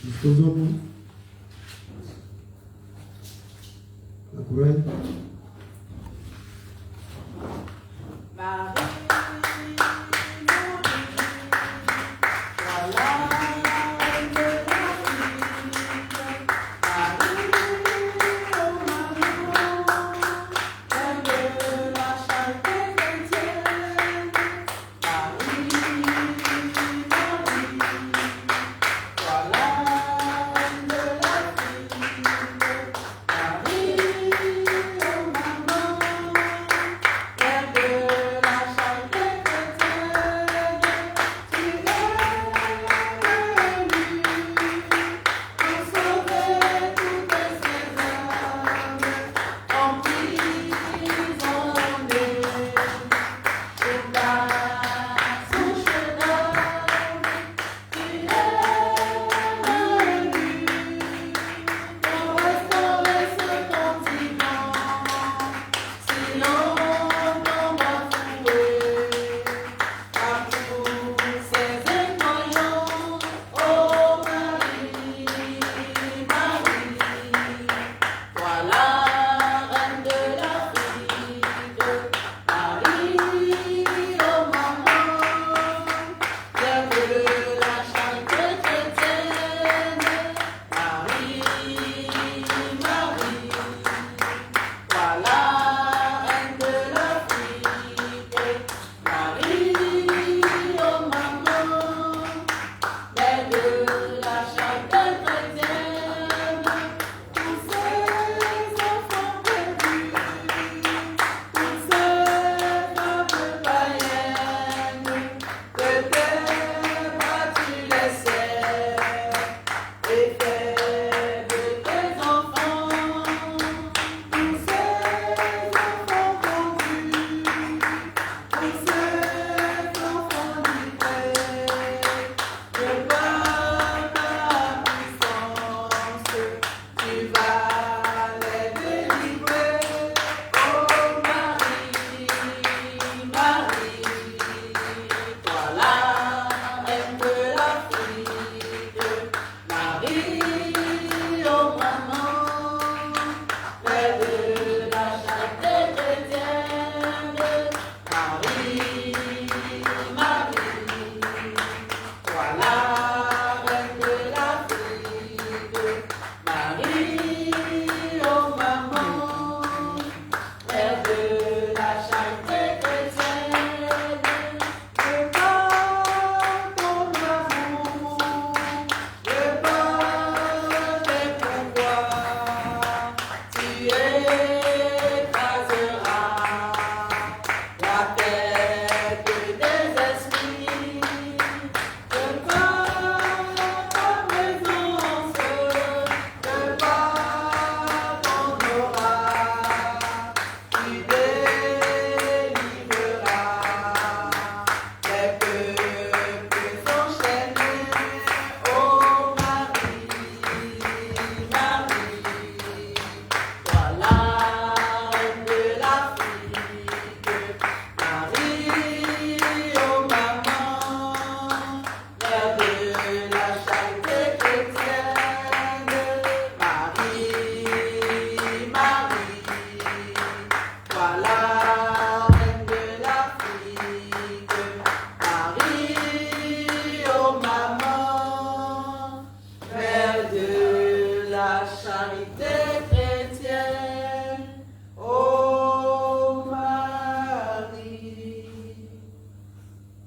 Disposons-nous. La couronne.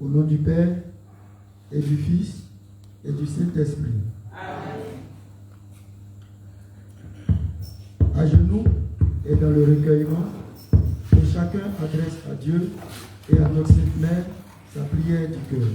Au nom du Père, et du Fils, et du Saint-Esprit. Amen. À genoux et dans le recueillement, que chacun adresse à Dieu et à notre Sainte Mère sa prière du cœur.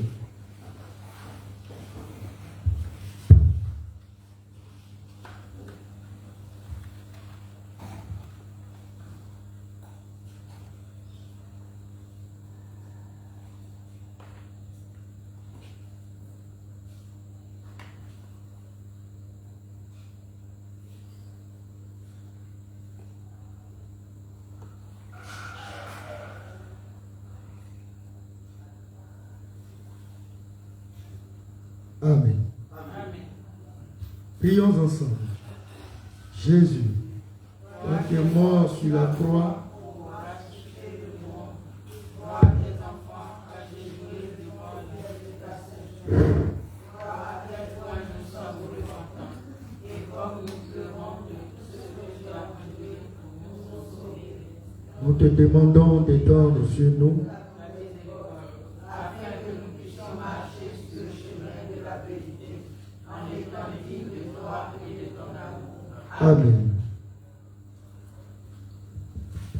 Amen. Amen. Prions ensemble. Jésus, toi qui es mort sur la croix, nous te demandons d'étendre sur nous afin que nous puissions marcher sur le chemin de la vérité en étant dignes de toi et de ton amour. Amen.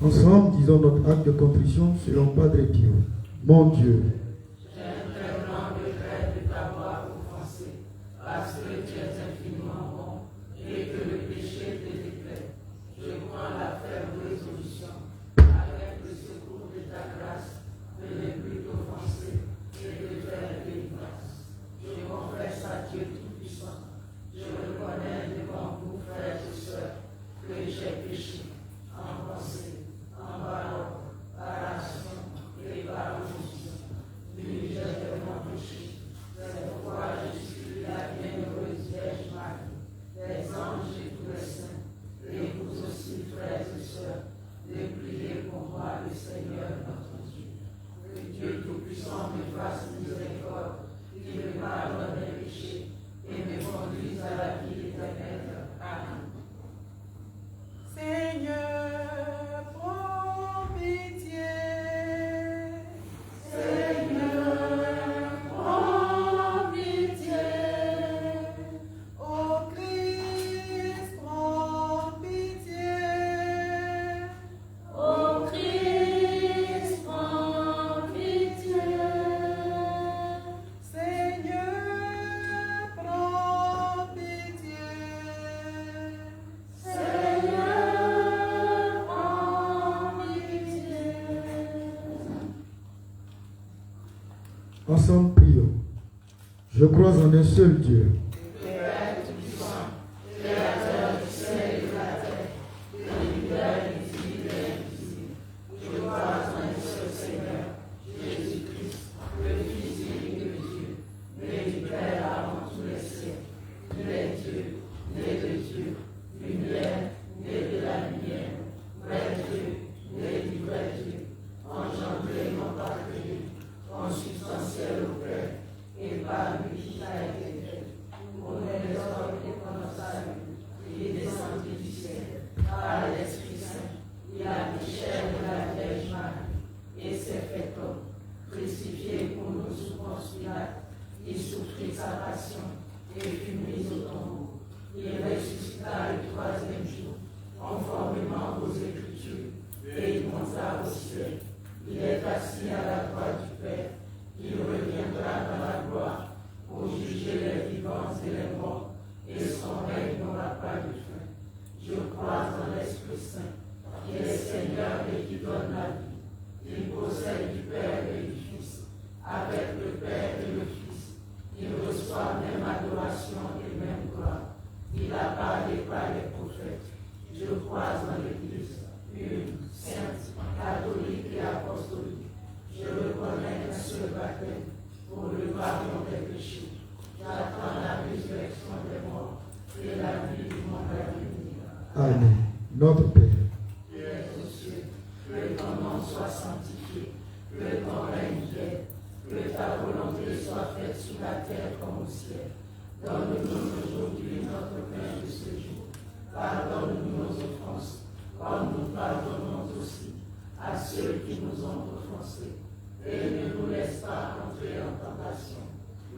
Ensemble, disons notre acte de contrition selon Padre Pio. Mon Dieu, j'ai un très grand regret de t'avoir offensé, parce que tu es infiniment bon et que le péché te déplaît. Je prends la ferme résolution, avec le secours de ta grâce, de ne plus t'offenser et de faire pénitence. Je confesse à Dieu Tout-Puissant, je reconnais devant vous, frères et sœurs, que j'ai péché en pensée, en parole, par action et par omission. Légèrement péché. C'est pourquoi je supplie la bienheureuse Vierge Marie, les anges et tous les saints, et vous aussi, frères et sœurs, de prier pour moi, le Seigneur notre Dieu. Que Dieu Tout-Puissant me fasse miséricorde, qu'il me pardonne mes péchés et me conduise à la vie éternelle. Amen. Seigneur, prends pitié. Seigneur, prends pitié. Ô Christ, prends pitié. Ô Christ, prends pitié. Seigneur, prends pitié. Seigneur, prends pitié. ensemble prions. Je crois en un seul Dieu, Père Tout-Puissant, Créateur du ciel et de la terre, l'univers visible et invisible, je crois en un seul Seigneur, Jésus-Christ, le Fils unique de Dieu, né du Père avant tous les siècles. Il est Dieu, né de Dieu, lumière, né de la lumière, vrai Dieu, né du vrai Dieu, engendré non pas créé, consubstantiel au Père, et par lui qui a été fait. Pour les hommes et pour notre salut, il est descendu du ciel, par l'Esprit Saint. Il a pris chair de la Vierge Marie, et s'est fait homme, crucifié pour nous sous Ponce Pilate. Il souffrit sa passion, et fut mis au tombeau. Il ressuscita le troisième jour, conformément aux Écritures, et il monta au ciel. Il est assis à la droite du Père. Il reviendra dans la gloire pour juger les vivants et les morts, et son règne n'aura pas de fin. Je crois en l'Esprit Saint, qui est Seigneur et qui donne la vie. Il possède du Père et du Fils, avec le Père et le Fils. Il reçoit même adoration et même gloire. Il a parlé par les prophètes. Je crois en l'Église, une, sainte, catholique et apostolique. Je reconnais un seul baptême pour le pardon des péchés. J'attends la résurrection des morts et la vie du monde à venir. Amen. Notre Père, Qui es aux cieux, que ton nom soit sanctifié, que ton règne vienne, que ta volonté soit faite sur la terre comme au ciel. Donne-nous aujourd'hui notre pain de ce jour. Pardonne-nous nos offenses, comme nous pardonnons aussi à ceux qui nous ont offensés. Et ne nous laisse pas entrer en tentation,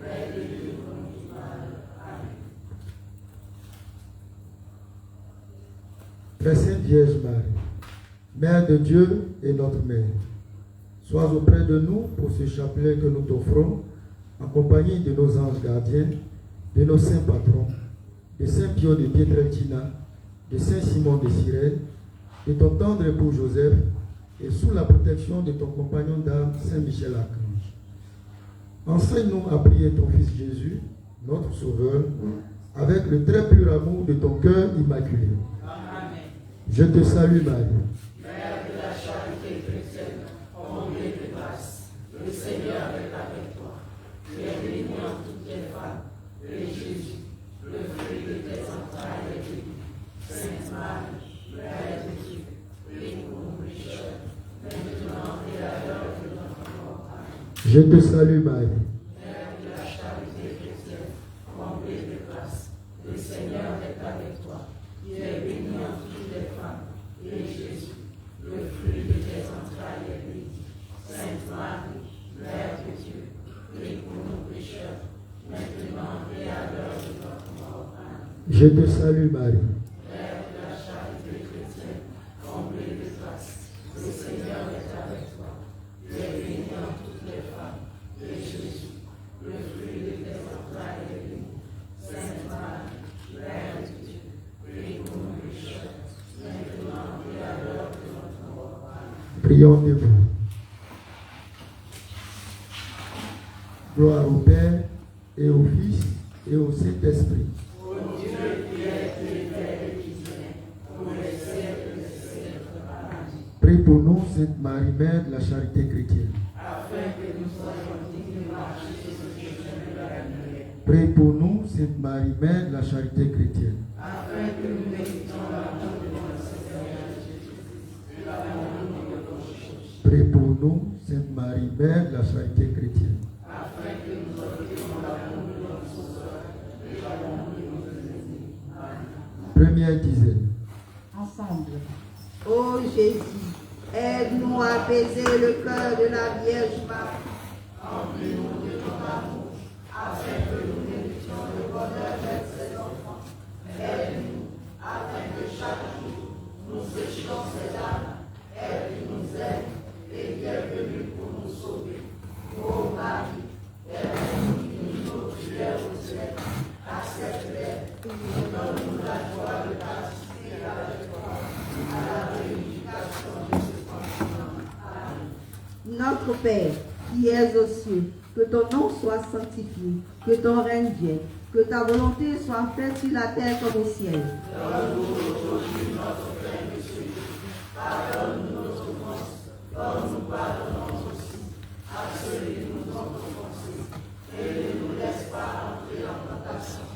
mais délivre-nous du mal. Amen. Très Sainte Vierge Marie, Mère de Dieu et notre Mère, sois auprès de nous pour ce chapelet que nous t'offrons, en compagnie de nos anges gardiens, de nos saints patrons, de Saint Pio de Pietrelcina, de Saint Simon de Cyrène, de ton tendre époux Joseph, et sous la protection de ton compagnon d'âme, Saint Michel Archange. Enseigne-nous à prier ton Fils Jésus, notre Sauveur, avec le très pur amour de ton cœur immaculé. Amen. Je te salue Marie, Mère de la charité chrétienne, comblée de grâce, le Seigneur est avec toi. Tu es bénie en toutes les femmes, et Jésus, le fruit de tes Je te salue Marie. Mère de la charité chrétienne, comblée de grâce, le Seigneur est avec toi. Tu es bénie entre toutes les femmes, et Jésus, le fruit de tes entrailles, est béni. Sainte Marie, Mère de Dieu, prie pour nous pécheurs, maintenant et à l'heure de notre mort. Amen. Je te salue Marie. Mère de la charité chrétienne, comblée de grâce, le Seigneur est avec toi. Tu es bénie entre toutes les femmes, et Jésus, le fruit de tes entrailles, est béni. Sainte Marie, Mère de Dieu, prie pour nous pécheurs, maintenant et à l'heure de notre mort. Amen. Prions debout. Gloire au Père et au Fils et au Saint-Esprit. Prie pour nous, Sainte Marie, Mère de la charité chrétienne. Afin que nous soyons dignes de marcher sur ce chemin de la lumière. Prie pour nous, Sainte Marie, Mère de la charité chrétienne. Afin que nous méritions l'amour de notre Seigneur Jésus-Christ et l'amour de nos proches. Prie pour nous, Sainte Marie, Mère de la charité chrétienne. Afin que nous obtenions l'amour de notre Sauveur et l'amour de nos ennemis. Amen. Première dizaine. Ensemble. Ô Jésus, aide-nous à apaiser le cœur de la Vierge Marie. Remplis-nous de ton amour, afin que nous méritions le bonheur d'être ses enfants. Aide-nous, afin que chaque jour nous séchions ces âmes. Elle qui nous aime et qui est venue pour nous sauver. Ô Marie, aide-nous qui nous nos prières au ciel. Accepte-les et donne-nous la joie de participer avec toi à la réunification de ce continent. Amen. Notre Père, qui es aux cieux, que ton nom soit sanctifié, que ton règne vienne, que ta volonté soit faite sur la terre comme au ciel. Donne-nous aujourd'hui notre pain de ce jour. Pardonne-nous nos offenses, comme nous pardonnons aussi à ceux qui nous ont offensés. Et ne nous laisse pas entrer en tentation,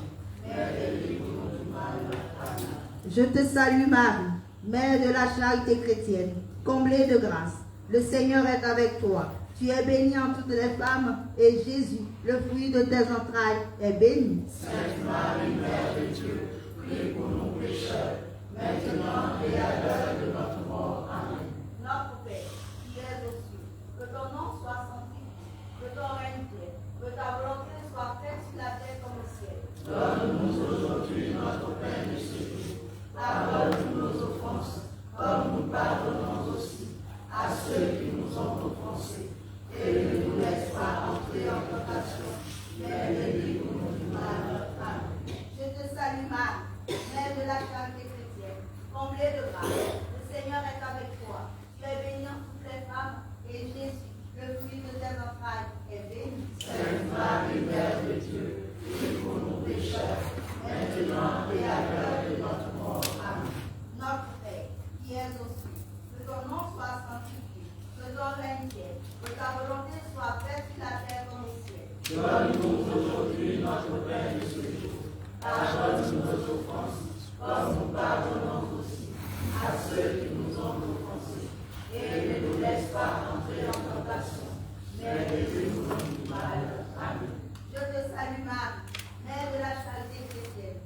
mais délivre-nous du mal. Amen. Je te salue Marie, Mère de la charité chrétienne, comblée de grâce. Le Seigneur est avec toi. Tu es bénie entre toutes les femmes, et Jésus, le fruit de tes entrailles, est béni. Sainte Marie, Mère de Dieu, prie pour nous pécheurs, maintenant et à l'heure de notre mort. Amen. Notre Père, qui es aux cieux, que ton nom soit sanctifié, que ton règne vienne, que ta volonté soit faite sur la terre comme au ciel. Donne-nous aujourd'hui notre pain de ce jour. Pardonne-nous nos offenses, comme nous pardonnons aussi à ceux qui nous ont offensés. Et ne nous laisse pas entrer en tentation, mais délivre-nous du mal. Amen. Je te salue Marie, Mère de la charité chrétienne, comblée de grâce. Le Seigneur est avec toi. Tu es bénie entre toutes les femmes, et Jésus, le fruit de tes entrailles, est béni. Sainte Marie, Mère de Dieu, prie pour nous pécheurs, maintenant et à l'heure de notre mort. Amen. Notre Père, qui es aux cieux, que ton nom soit sanctifié, que ton règne vienne, que ta volonté soit faite sur la terre comme au ciel. Donne-nous aujourd'hui notre pain de ce jour. Pardonne-nous nos offenses, comme nous pardonnons aussi à ceux qui nous ont offensés. Et ne nous laisse pas entrer en tentation, mais délivre-nous du mal. Amen. Je te salue Marie, Mère de la charité chrétienne,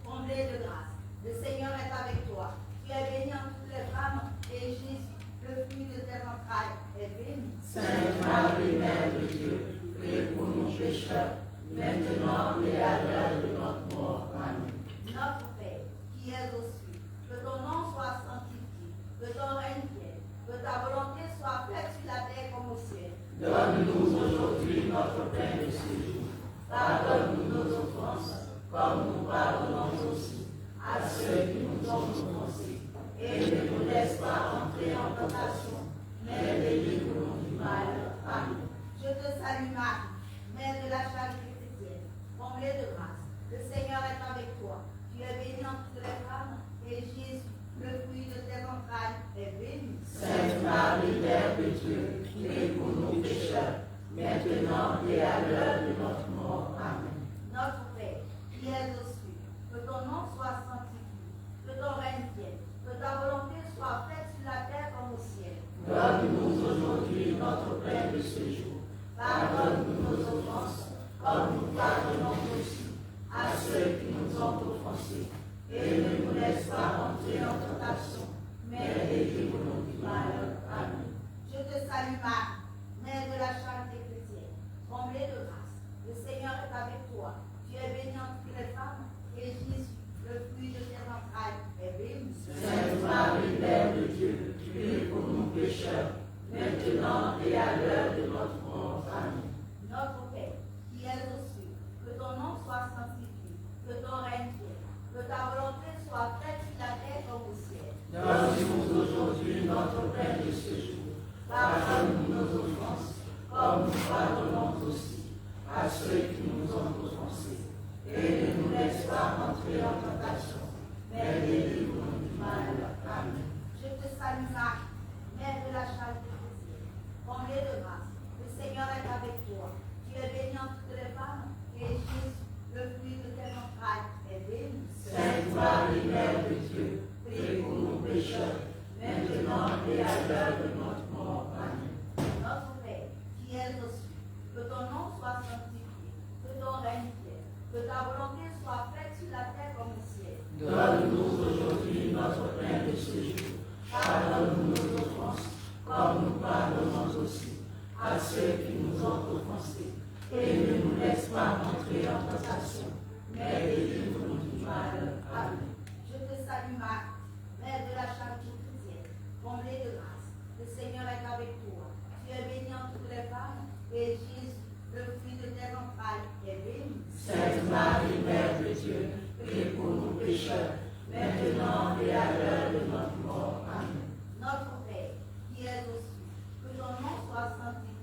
comblée de grâce. Le Seigneur est avec toi. Tu es bénie entre toutes les femmes, et Jésus, le fruit de tes entrailles, est béni. Sainte Marie, Mère de Dieu, prie pour nous pécheurs, maintenant et à l'heure de notre mort. Amen. Notre Père, qui es aux cieux, que ton nom soit sanctifié, que ton règne vienne, que ta volonté soit faite sur la terre comme au ciel. Donne-nous aujourd'hui notre pain de ce jour. Pardonne-nous nos offenses, comme nous pardonnons aussi à ceux qui nous ont offensés. Et ne nous laisse pas entrer en tentation, mais délivre-nous du mal. Amen. Je te salue Marie, Mère de la charité chrétienne, comblée de grâce. Le Seigneur est avec toi. Tu es bénie entre toutes les femmes, et Jésus, le fruit de tes entrailles, est béni. Sainte Marie, Mère de Dieu, prie pour nous pécheurs, maintenant et à l'heure de notre mort. Amen. Notre Père, qui es aux cieux, que ton nom soit sanctifié, que ton règne vienne, que ta volonté soit faite sur la terre comme au ciel. Donne-nous aujourd'hui notre pain de ce jour. Pardonne-nous nos offenses, comme nous pardonnons aussi à ceux qui nous ont offensés. Et ne nous laisse pas entrer en tentation, mais délivre-nous du mal. Amen. Je te salue Marie, Mère de la charité chrétienne, comblée de grâce. Le Seigneur est avec toi. Tu es bénie entre toutes les femmes, et Jésus, le fruit de tes entrailles, est béni. Sainte Marie, Mère de Dieu, prie pour nous pécheurs, maintenant et à l'heure de notre mort. Amen. Notre Père, qui es aux cieux, que ton nom soit sanctifié, que ton règne vienne, que ta volonté soit faite sur la terre comme au ciel. Donne-nous aujourd'hui notre pain de ce jour. Pardonne-nous nos offenses, comme nous pardonnons aussi à ceux qui nous ont offensés. Et ne nous laisse pas entrer en tentation, mais délivre-nous du mal. Amen. Je te salue Marie, Mère de la charité chrétienne, comblée de grâce. Le Seigneur est avec toi. Tu es bénie entre toutes les femmes, et Jésus, le fruit de tes entrailles, est béni. Sainte Marie, Mère de Dieu, prie pour nous pécheurs, maintenant et à l'heure de notre mort. Amen. Notre Père, qui es aux cieux, que ton nom soit sanctifié, que ton règne vienne, que ta volonté soit faite sur la terre comme au ciel. Donne-nous aujourd'hui notre pain de ce jour. Pardonne-nous nos offenses, comme nous pardonnons aussi à ceux qui nous ont offensés. Et ne nous laisse pas entrer en tentation, mais délivre-nous du mal. Amen. Je te salue Marie, Mère de la charité chrétienne, comblée de grâce. Le Seigneur est avec toi. Tu es bénie entre toutes les femmes, et Jésus, le fruit de tes entrailles, est béni. Sainte Marie, Mère de Dieu, prie pour nous pécheurs, maintenant et à l'heure de notre mort. Amen. Notre Père, qui es aux cieux, que ton nom soit sanctifié,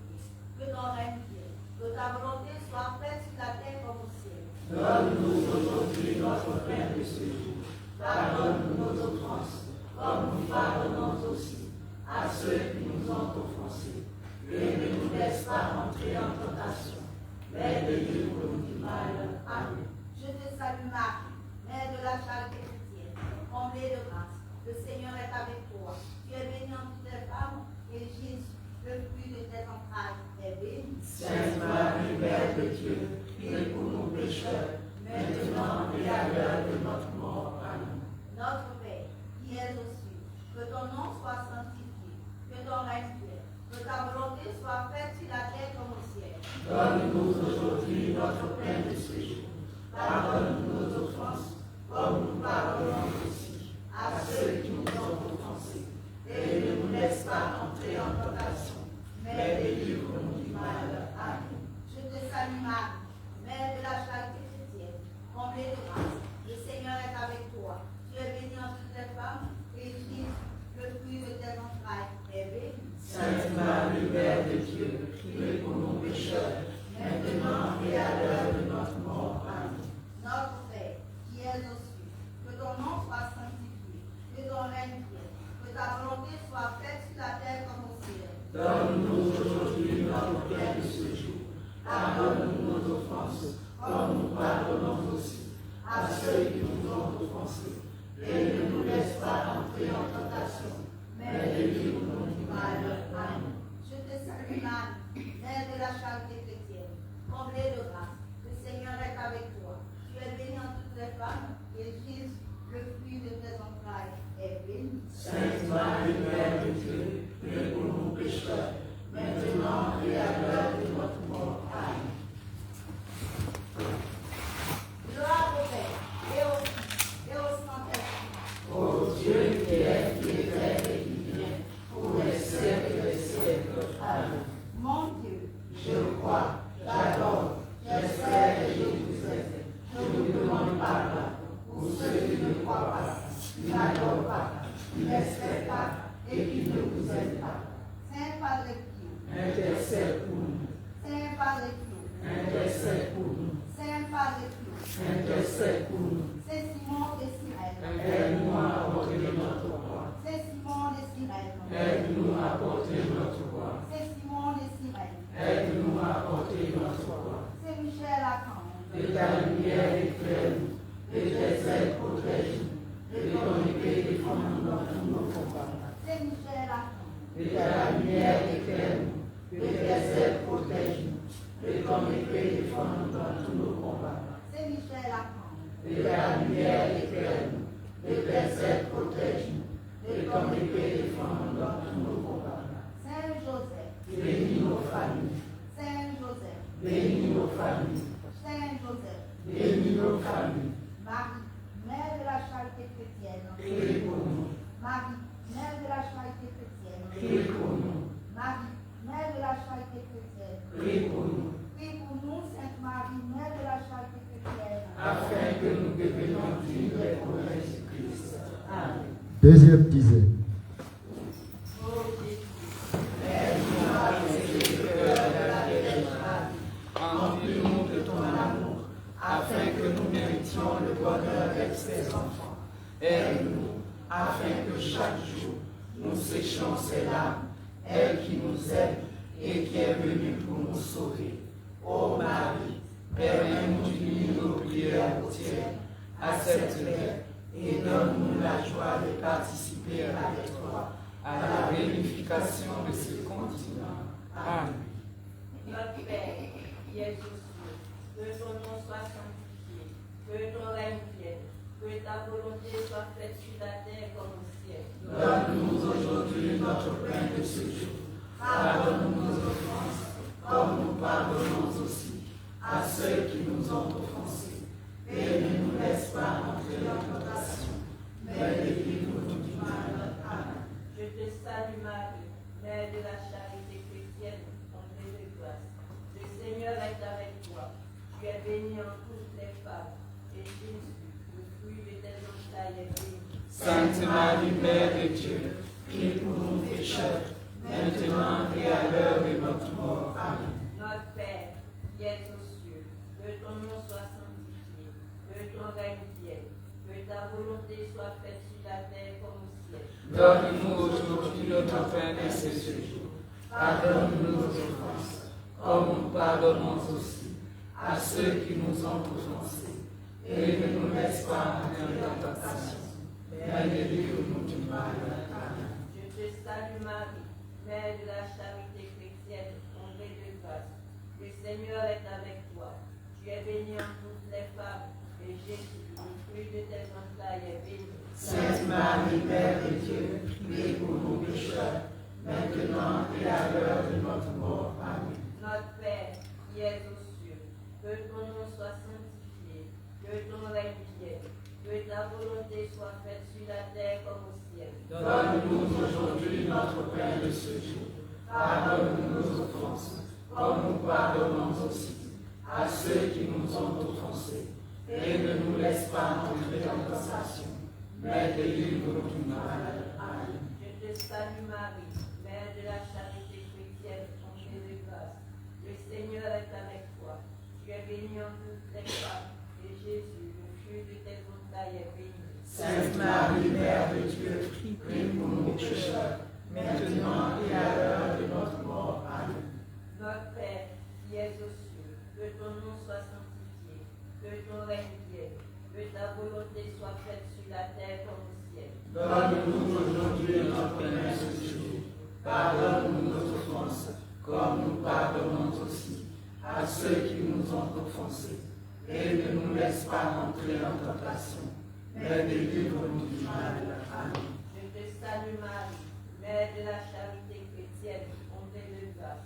que ton règne vienne, que ta volonté soit faite sur la terre comme au ciel. Donne-nous aujourd'hui notre pain de ce jour. Pardonne-nous nos offenses, comme nous pardonnons aussi à ceux qui nous ont offensés. Et ne nous laisse pas entrer en tentation, mais délivre-nous du mal. Amen. Je te salue Marie, Mère de la charité chrétienne, comblée de grâce. Le Seigneur est avec toi. Tu es bénie entre toutes les femmes, et Jésus, le fruit de tes entrailles, est béni. Sainte Marie, Mère de Dieu, prie pour nous pécheurs, maintenant et à l'heure de notre mort. Amen. Notre Père, qui es aux cieux, que ton nom soit sanctifié, que ton règne vienne, que ta volonté soit faite sur la terre comme au ciel. Donne-nous aujourd'hui notre pain de ce jour. Pardonne-nous nos offenses, comme nous pardonnons aussi à ceux qui nous ont offensés. Et ne nous laisse pas entrer en tentation, mais délivre-nous du mal. Amen. Je te salue Marie, Mère de la charité chrétienne, comblée de grâce. Le Seigneur est avec toi. Tu es bénie entre toutes les femmes, et Jésus, le fruit de tes entrailles, est béni. Sainte Marie, Mère de Dieu, prie pour nous pécheurs, maintenant et à l'heure de notre mort. Amen. Notre Père, qui es aux cieux, que ton nom soit sanctifié, que ton règne vienne, que ta volonté soit faite sur la terre comme au ciel. Donne-nous aujourd'hui notre pain de ce jour. Pardonne-nous nos offenses, comme nous pardonnons aussi à ceux qui nous ont offensés. Et ne nous laisse pas entrer en tentation, mais délivre-nous du mal. Amen. Je te salue Marie, Mère de la charité chrétienne, comblée de grâce. Le Seigneur est avec toi. Tu es bénie entre toutes les femmes, et Jésus, le fruit de tes entrailles, est béni. Sainte Marie, Mère de Dieu, prie pour nous pécheurs, maintenant et à l'heure de notre mort. Amen. Gloire au Père, et au Fils, et au Saint-Esprit. Ô Dieu qui est éternel et qui vient, pour les siècles des siècles. Amen. Mon Dieu, Je crois, j'adore, j'espère et je vous aime. Je vous demande pardon pour ceux qui ne croient pas, qui n'adorent pas, qui n'espèrent pas et qui ne vous aiment pas. Saint Padre Pio, Intercède pour nous, Saint Padre Pio, intercède pour nous, Saint Padre Pio, intercède pour nous. Saint Simon de Cyrène, Aide-nous à porter notre croix. Saint Simon de Cyrène, Aide-nous à porter notre croix. Saint Simon de Cyrène, Aide-nous à porter notre croix. Saint Michel Archange, De ta lumière éclaire-nous, de tes ailes protège-nous, de ton épée défends-nous dans tous nos combats. Saint Michel Archange, De ta lumière éclaire-nous, de tes ailes protège-nous, paix défends-nous dans tous nos combats. Saint Michel, apprends. De ta lumière éclaire-nous, de tes ailes protège-nous, de ton épée défends-nous dans tous nos combats. Saint Joseph, Bénis nos familles, Saint Joseph, bénis nos familles, Saint Joseph, bénis nos familles. Marie, mère de la charité chrétienne, Prie pour nous, Marie, mère de la charité chrétienne, prie pour nous, Marie, mère de la charité chrétienne, prie pour nous, prie pour nous, Sainte Marie, mère de la charité chrétienne, afin que nous devenions dignes des promesses du Christ. Amen. Deuxième dizaine. Remplis-nous de ton amour, afin que nous méritions le bonheur avec ses enfants. Aide-nous, afin que chaque jour nous séchions ses larmes, elle qui nous aime et qui est venue pour nous sauver. Ô Marie, permets-nous d'unir nos prières au tien, accepte-les et donne-nous la joie de participer avec toi à la réunification de ce continent. Amen. Notre Père, qui es aux cieux, que ton nom soit sanctifié, que ton règne vienne, que ta volonté soit faite sur la terre comme au ciel. Donne-nous aujourd'hui notre pain de ce jour. Pardonne-nous nos offenses, comme nous pardonnons aussi à ceux qui nous ont offensés. Et ne nous laisse pas entrer en tentation, mais délivre-nous du mal. Amen. Je te salue Marie, mère de la charité chrétienne, comblée de grâce. Le Seigneur est avec toi. Tu es bénie en toutes les femmes, et Jésus, le fruit de tes entrailles, est béni. Sainte Marie, Mère de Dieu, prie pour nous pécheurs, maintenant et à l'heure de notre mort. Amen. Notre Père, qui es aux cieux, que ton nom soit sanctifié, que ton règne vienne, que ta volonté soit faite sur la terre comme au ciel. Donne-nous aujourd'hui notre pain de ce jour. Pardonne-nous nos offenses, comme nous pardonnons aussi à ceux qui nous ont offensés. Et ne nous laisse pas entrer en tentation, mais délivre-nous du mal. Amen. Je te salue Marie, mère de la charité chrétienne, comblée de grâce. Le Seigneur est avec toi. Tu es bénie en toutes les femmes, et Jésus, le fruit de tes entrailles, est béni. Sainte Marie, Mère de Dieu, prie pour nous pécheurs, maintenant et à l'heure de notre mort. Amen. Notre Père, qui es aux cieux, que ton nom soit sanctifié, que ton règne vienne, que ta volonté soit faite sur la terre comme au ciel. Donne-nous aujourd'hui notre pain de ce jour. Pardonne-nous nos offenses, comme nous pardonnons aussi à ceux qui nous ont offensés. Et ne nous laisse pas entrer en tentation, mais délivre-nous du mal. Amen. Je te salue Marie, mère de la charité chrétienne, comblée de grâce. Le Seigneur est avec toi. Tu es bénie en toutes les femmes, et Jésus, le fruit de tes entrailles, est béni. Sainte Marie, Mère de Dieu, prie pour nous pécheurs, maintenant et à l'heure de notre mort. Amen. Notre Père, qui es aux cieux, que ton nom soit sanctifié, que ton règne vienne, que ta volonté soit faite sur la terre comme au ciel. Donne-nous aujourd'hui notre pain de ce jour. Pardonne-nous nos offenses, comme nous pardonnons aussi à ceux qui nous ont offensés. Et ne nous laisse pas entrer en tentation, mais délivre-nous du mal. Amen. Je te salue Marie, mère de la charité chrétienne, comblée de grâce.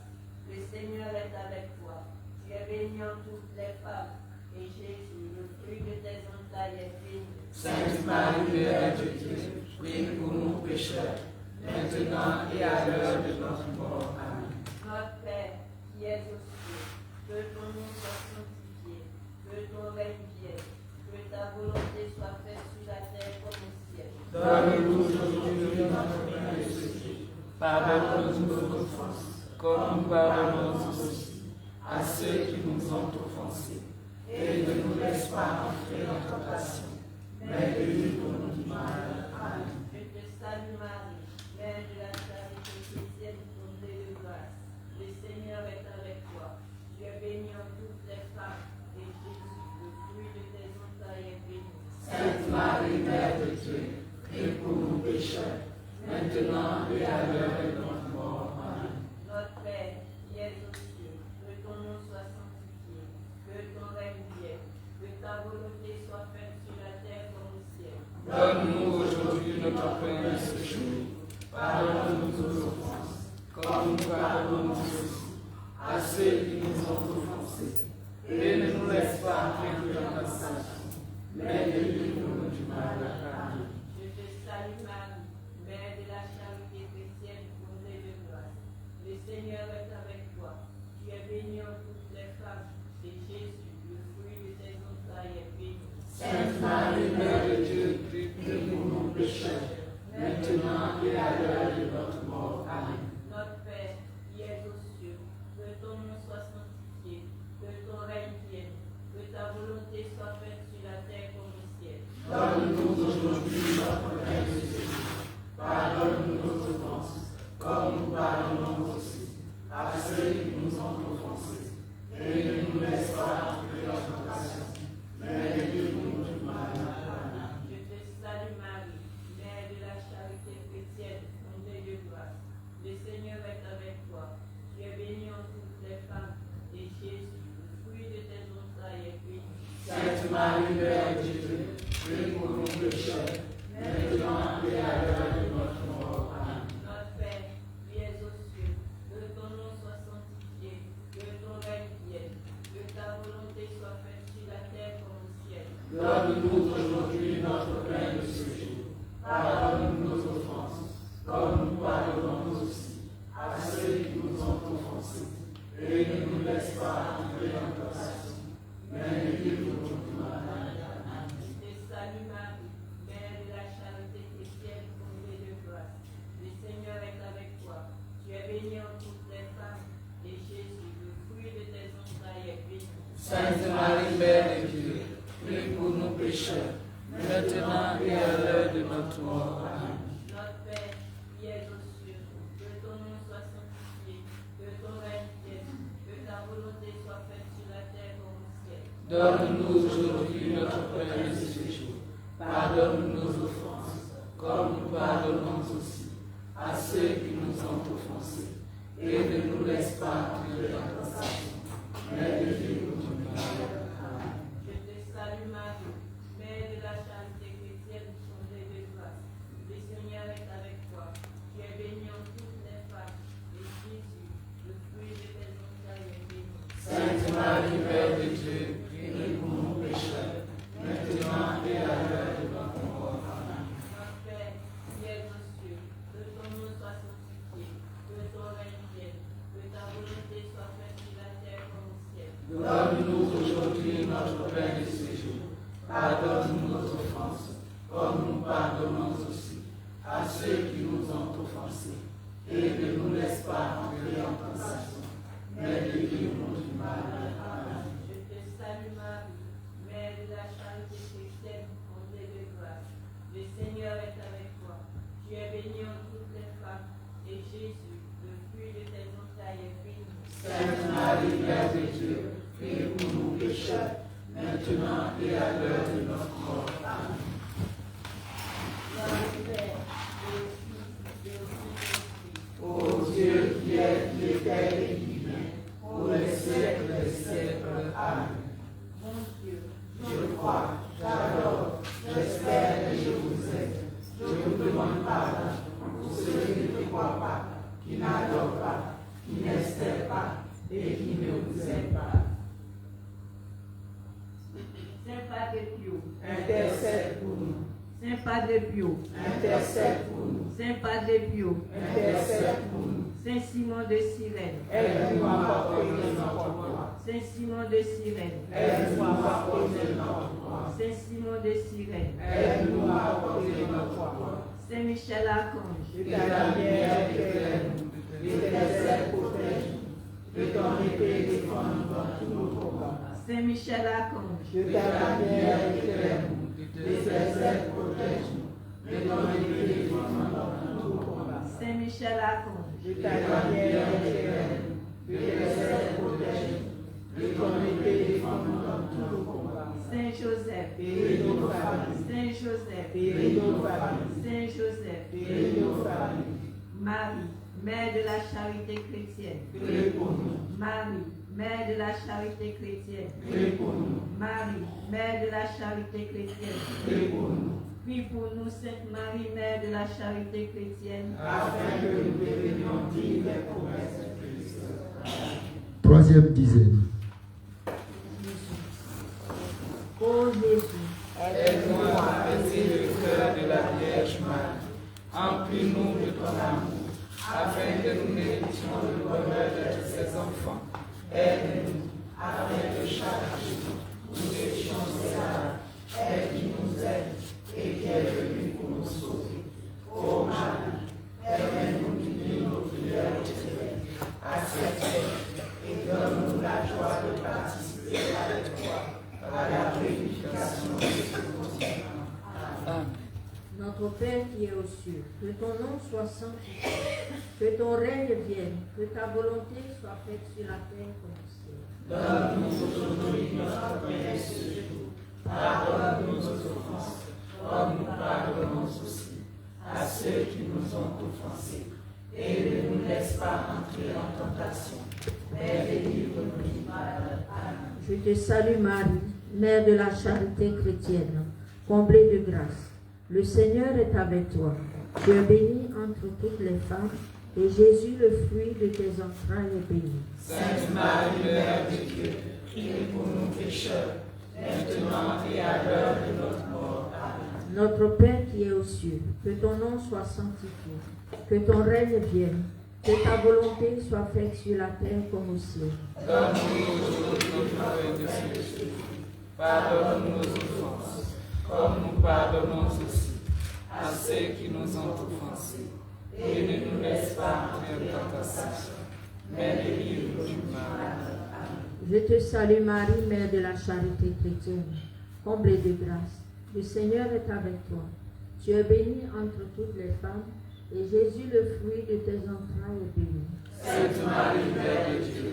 Le Seigneur est avec toi. Tu es bénie en toutes les femmes, et Jésus, le fruit de tes entrailles, est béni. Sainte Marie, Mère de Dieu, prie pour nous pécheurs, maintenant et à l'heure de notre mort. Amen. Notre Père, qui es aux cieux, que ton nom soit sanctifié, que ton règne vienne, que ta volonté soit faite sur la terre comme au ciel. Donne-nous aujourd'hui notre pain de ce jour. Pardonne-nous nos offenses, comme nous pardonnons aussi à ceux qui nous ont offensés. Et ne nous laisse pas entrer en tentation, mais délivre-nous du mal. Amen. Je te salue Marie, mère de la charité chrétienne, comblée de ceux qui nous ont offensés. Et ne nous laisse pas entrer dans la tentation, mais délivre-nous du mal. Amen. Je te salue Marie, Mère de la charité chrétienne, comblée de grâce. Le Seigneur est avec toi. Tu es bénie entre toutes les femmes, et Jésus, le fruit de tes entrailles, est béni. Sainte Marie, Mère de Dieu, prie pour nous pécheurs, maintenant et à l'heure de notre mort. Amen. Notre Père, qui es aux cieux, que ton nom soit sanctifié, que ton règne vienne, que ta volonté soit faite sur la terre comme au ciel. Donne-nous aujourd'hui notre pain de ce jour. Pardonne-nous nos offenses, comme nous pardonnons aussi à ceux qui nous ont offensés. Et ne nous laisse pas entrer en tentation, mais délivre-nous du mal. Amen. Je te salue Marie, Mère de la charité chrétienne, comblée de grâce. Le Seigneur est avec toi. Tu es bénie entre toutes les femmes, et Jésus, le fruit de tes entrailles, est béni. Sainte Marie, Mère de Dieu, prie pour nous pécheurs, maintenant et à l'heure de notre mort. Amen. Notre Père, qui es aux cieux, que ton nom soit sanctifié, que ton règne vienne, que ta volonté soit faite sur la terre comme au ciel. Donne-nous aujourd'hui notre pain de ce jour. Pardonne-nous nos offenses, comme nous pardonnons aussi à ceux qui nous ont offensés. Et ne nous laisse pas entrer en tentation, mais délivre-nous du mal. Amen. Je te salue Marie, Mère de la charité chrétienne, comblée de grâce. Le Seigneur est avec toi. Tu es bénie entre toutes les femmes, et Jésus, le fruit de tes entrailles, est béni. Sainte Marie, Mère de Dieu, prie pour nous pécheurs, maintenant et à l'heure de notre mort. Amen. Notre Père, qui es aux cieux, que ton nom soit sanctifié, que ton règne vienne, que ta volonté soit faite sur la terre comme au ciel. Donne-nous aujourd'hui notre pain de ce jour. Pardonne nos offenses, comme nous pardonnons aussi à ceux qui nous ont offensés. Et ne nous laisse pas entrer en tentation, mais délivre-nous du mal. Amen. Je te salue Marie, Mère de la charité chrétienne, comblée de grâce. Le Seigneur est avec toi. Tu es bénie entre toutes les femmes, et Jésus, le fruit de tes entrailles, est béni. Sainte Marie, Mère de Dieu, prie pour nous pécheurs, maintenant et à l'heure de notre mort. Amen. Notre Père, qui es aux cieux, que ton nom soit sanctifié, que ton règne vienne, que ta volonté soit faite sur la terre comme au ciel. Donne-nous aujourd'hui notre pain de ce jour. Pardonne-nous nos offenses, comme nous pardonnons aussi à ceux qui nous ont offensés. Et ne nous laisse pas entrer en tentation, mais délivre-nous du mal. Amen. Je te salue Marie, Mère de la charité chrétienne, comblée de grâce. Le Seigneur est avec toi. Tu es bénie entre toutes les femmes, et Jésus, le fruit de tes entrailles, est béni. Sainte Marie, Mère de Dieu, prie pour nous pécheurs, maintenant et à l'heure de notre mort. Amen. Gloire au Père, et au Fils, et au Saint-Esprit. Ô Dieu qui es l'éternel et divin, pour les siècles des siècles. Amen. Mon Dieu, Je crois, j'adore, j'espère et je vous aime. Je vous demande pardon pour ceux qui ne croient pas, qui n'adorent pas, qui n'espèrent pas et qui ne vous aiment pas. Saint Padre Pio, Intercède pour nous, Saint Padre Pio, intercède pour nous, Saint Padre Pio, intercède pour nous. Saint Simon de Cyrène, Aide-nous à partager notre foi. Saint Simon de Cyrène, Aide-nous à partager notre foi. Saint Simon de Cyrène, Aide-nous à partager notre foi. Saint Michel Archange, De ta lumière éclaire-nous, de tes ailes protège-nous, de ton épée défends-nous dans tous nos combats. Saint Michel Archange, De ta lumière éclaire-nous, de tes ailes protège-nous, de ton épée défends-nous dans tous nos combats. Saint Michel Archange, De ta lumière éclaire-nous, de tes ailes protège-nous, de ton épée défends-nous dans tous nos combats. Saint Joseph, Bénis nos familles, Saint Joseph, bénis nos familles, Saint Joseph, bénis nos familles. Marie, Mère de la charité chrétienne, Prie pour nous, Marie, Mère de la charité chrétienne, prie pour nous, Marie, Mère de la charité chrétienne, prie pour nous, prie pour nous, Sainte Marie, Mère de la charité chrétienne, afin que nous devenions dignes des promesses de Christ. Troisième dizaine. Ô Jésus, Aide-nous à apaiser le cœur de la Vierge Marie. Emplis-nous de ton amour, afin que nous méritions le bonheur de tous ces enfants. Aide-nous, afin que chaque jour nous étions célèbres. Elle qui nous aide et qui est venue pour nous sauver. Ô Marie, permets-nous d'unir nos prières éternelles à cette fête et donne-nous la joie de participer avec toi à la purification de ce continent. Amen. notre Père qui est aux cieux, que ton nom soit sanctifié, que ton règne vienne, que ta volonté soit faite sur la terre comme au ciel. Donne-nous aujourd'hui notre pain de ce jour. Pardonne-nous nos offenses, comme nous pardonnons aussi à ceux qui nous ont offensés. Et ne nous laisse pas entrer en tentation, mais délivre-nous du mal. Amen. Je te salue Marie, Mère de la charité chrétienne, comblée de grâce. Le Seigneur est avec toi. Tu es bénie entre toutes les femmes, et Jésus, le fruit de tes entrailles, est béni. Sainte Marie, Mère de Dieu, prie pour nous pécheurs, maintenant et à l'heure de notre mort. Amen. Notre Père qui est aux cieux, que ton nom soit sanctifié, que ton règne vienne, que ta volonté soit faite sur la terre comme au ciel. Donne-nous aujourd'hui notre pain de ce jour. Pardonne-nous nos offenses, comme nous pardonnons aussi à ceux qui nous ont offensés. Et ne nous laisse pas entrer en tentation, mais délivre-nous du mal. Amen. Je te salue Marie, Mère de la charité chrétienne, comblée de grâce. Le Seigneur est avec toi. Tu es bénie entre toutes les femmes, et Jésus, le fruit de tes entrailles, est béni. Sainte Marie, Mère de Dieu,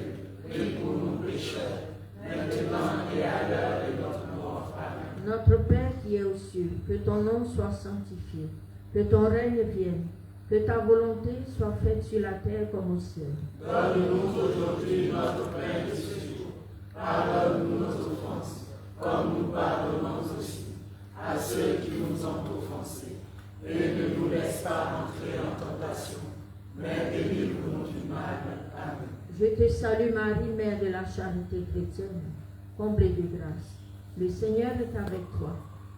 prie pour nous pécheurs, maintenant et à l'heure de notre mort. Amen. Notre Père qui est aux cieux, que ton nom soit sanctifié, que ton règne vienne, que ta volonté soit faite sur la terre comme au ciel. Donne-nous aujourd'hui notre pain de ce jour. Pardonne-nous nos offenses, comme nous pardonnons aussi à ceux qui nous ont offensés. Et ne nous laisse pas entrer en tentation, mais délivre-nous du mal. Amen. Je te salue Marie, Mère de la charité chrétienne, comblée de grâce. Le Seigneur est avec toi.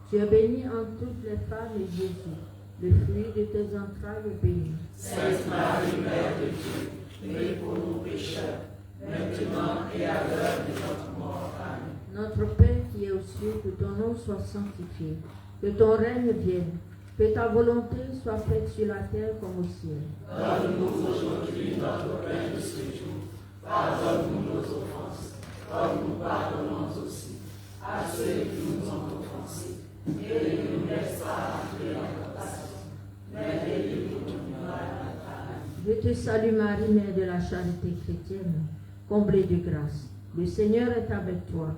Tu es bénie entre toutes les femmes, et Jésus, le fruit de tes entrailles, est béni. Sainte Marie, Mère de Dieu, prie pour nous pécheurs, maintenant et à l'heure de notre mort. Amen. Notre Père qui est aux cieux, que ton nom soit sanctifié, que ton règne vienne, que ta volonté soit faite sur la terre comme au ciel. Donne-nous aujourd'hui notre pain de ce jour. Pardonne-nous nos offenses, comme nous pardonnons aussi à ceux qui nous ont offensés. Et ne nous laisse pas entrer en tentation, mais délivre-nous du mal. Amen. Je te salue Marie, Mère de la charité chrétienne, comblée de grâce. Le Seigneur est avec toi.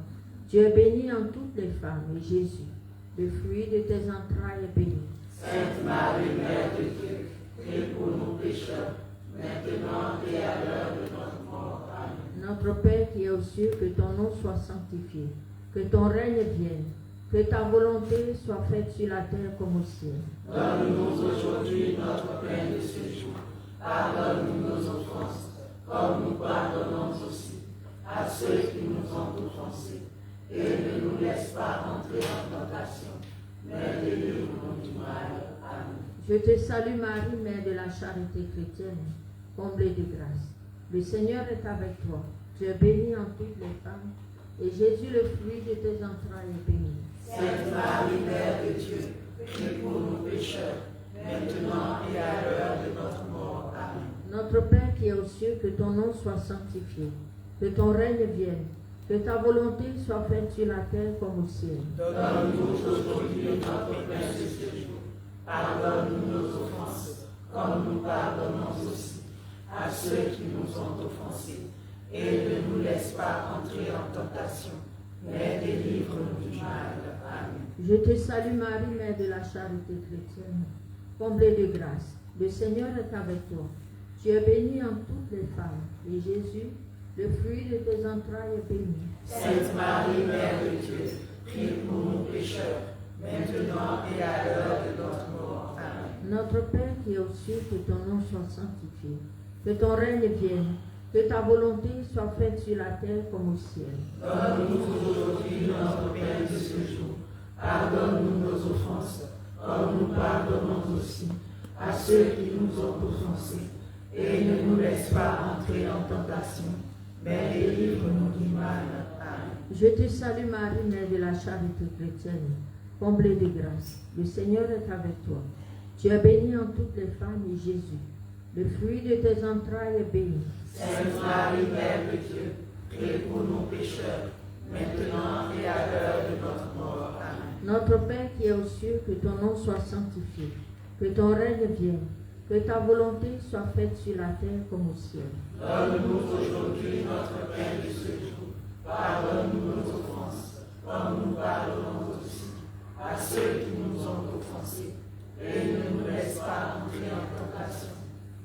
Tu es bénie en toutes les femmes, et Jésus, le fruit de tes entrailles, est béni. Sainte Marie, Mère de Dieu, prie pour nous pécheurs, maintenant et à l'heure de notre mort. Amen. Notre Père qui est aux cieux, que ton nom soit sanctifié, que ton règne vienne, que ta volonté soit faite sur la terre comme au ciel. Donne-nous aujourd'hui notre pain de ce jour. Pardonne-nous nos offenses, comme nous pardonnons aussi à ceux qui nous ont offensés. Et ne nous laisse pas entrer en tentation, mais délivre-nous du mal. Amen. Je te salue Marie, Mère de la charité chrétienne, comblée de grâce. Le Seigneur est avec toi. Tu es bénie en toutes les femmes, et Jésus, le fruit de tes entrailles, est béni. Sainte Marie, Mère de Dieu, prie pour nous pécheurs, maintenant et à l'heure de notre mort. Amen. Notre Père qui est aux cieux, que ton nom soit sanctifié, que ton règne vienne, que ta volonté soit faite sur la terre comme au ciel. Donne-nous aujourd'hui notre pain de ce jour. Pardonne-nous nos offenses, comme nous pardonnons aussi à ceux qui nous ont offensés. Et ne nous laisse pas entrer en tentation, mais délivre-nous du mal. Amen. Je te salue Marie, Mère de la charité chrétienne, comblée de grâce. Le Seigneur est avec toi. Tu es bénie en toutes les femmes, et Jésus, le fruit de tes entrailles, est béni. Sainte Marie, Mère de Dieu, prie pour nous pécheurs, maintenant et à l'heure de notre mort. Amen. Notre Père qui est aux cieux, que ton nom soit sanctifié, que ton règne vienne, Que ta volonté soit faite sur la terre comme au ciel. Donne-nous aujourd'hui notre pain de ce jour. Pardonne-nous nos offenses, comme nous pardonnons aussi à ceux qui nous ont offensés. Et ne nous laisse pas entrer en tentation, mais délivre-nous du mal. Amen. Je te salue Marie, Mère de la charité chrétienne, comblée de grâce. Le Seigneur est avec toi. Tu es bénie en toutes les femmes et Jésus, le fruit de tes entrailles est béni. Sainte Marie, Mère de Dieu, prie pour nous pécheurs, maintenant et à l'heure de notre mort. Amen. Notre Père qui es aux cieux, que ton nom soit sanctifié, que ton règne vienne, que ta volonté soit faite sur la terre comme au ciel. Donne-nous aujourd'hui notre pain de ce jour. Pardonne-nous nos offenses, comme nous pardonnons aussi à ceux qui nous ont offensés. Et ne nous laisse pas entrer en tentation,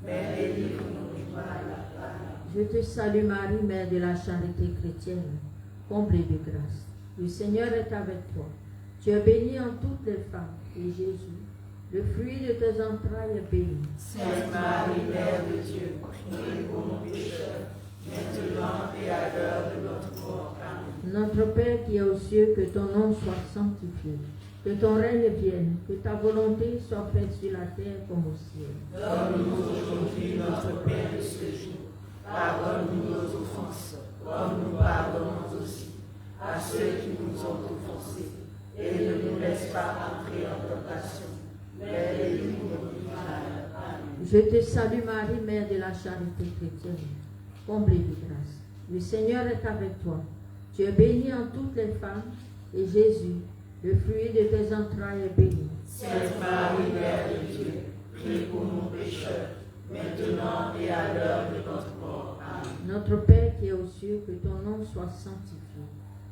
mais délivre-nous du mal. Amen. Je te salue Marie, Mère de la charité chrétienne, comblée de grâce. Le Seigneur est avec toi. Tu es bénie en toutes les femmes, et Jésus, le fruit de tes entrailles est béni. Sainte Marie, Mère de Dieu, prie pour nous pécheurs, maintenant et à l'heure de notre mort. Amen. Notre Père qui es aux cieux, que ton nom soit sanctifié, que ton règne vienne, que ta volonté soit faite sur la terre comme au ciel. Donne-nous aujourd'hui notre pain de ce jour. Pardonne-nous nos offenses, comme nous pardonnons aussi à ceux qui nous ont offensés. Et ne nous laisse pas entrer en tentation, mais délivre-nous du mal. Amen. Je te salue Marie, Mère de la charité chrétienne, comblée de grâce. Le Seigneur est avec toi. Tu es bénie en toutes les femmes, et Jésus, le fruit de tes entrailles est béni. Sainte Marie, Mère de Dieu, prie pour nous pécheurs, maintenant et à l'heure de notre mort. Amen. Notre Père qui est aux cieux, que ton nom soit sanctifié,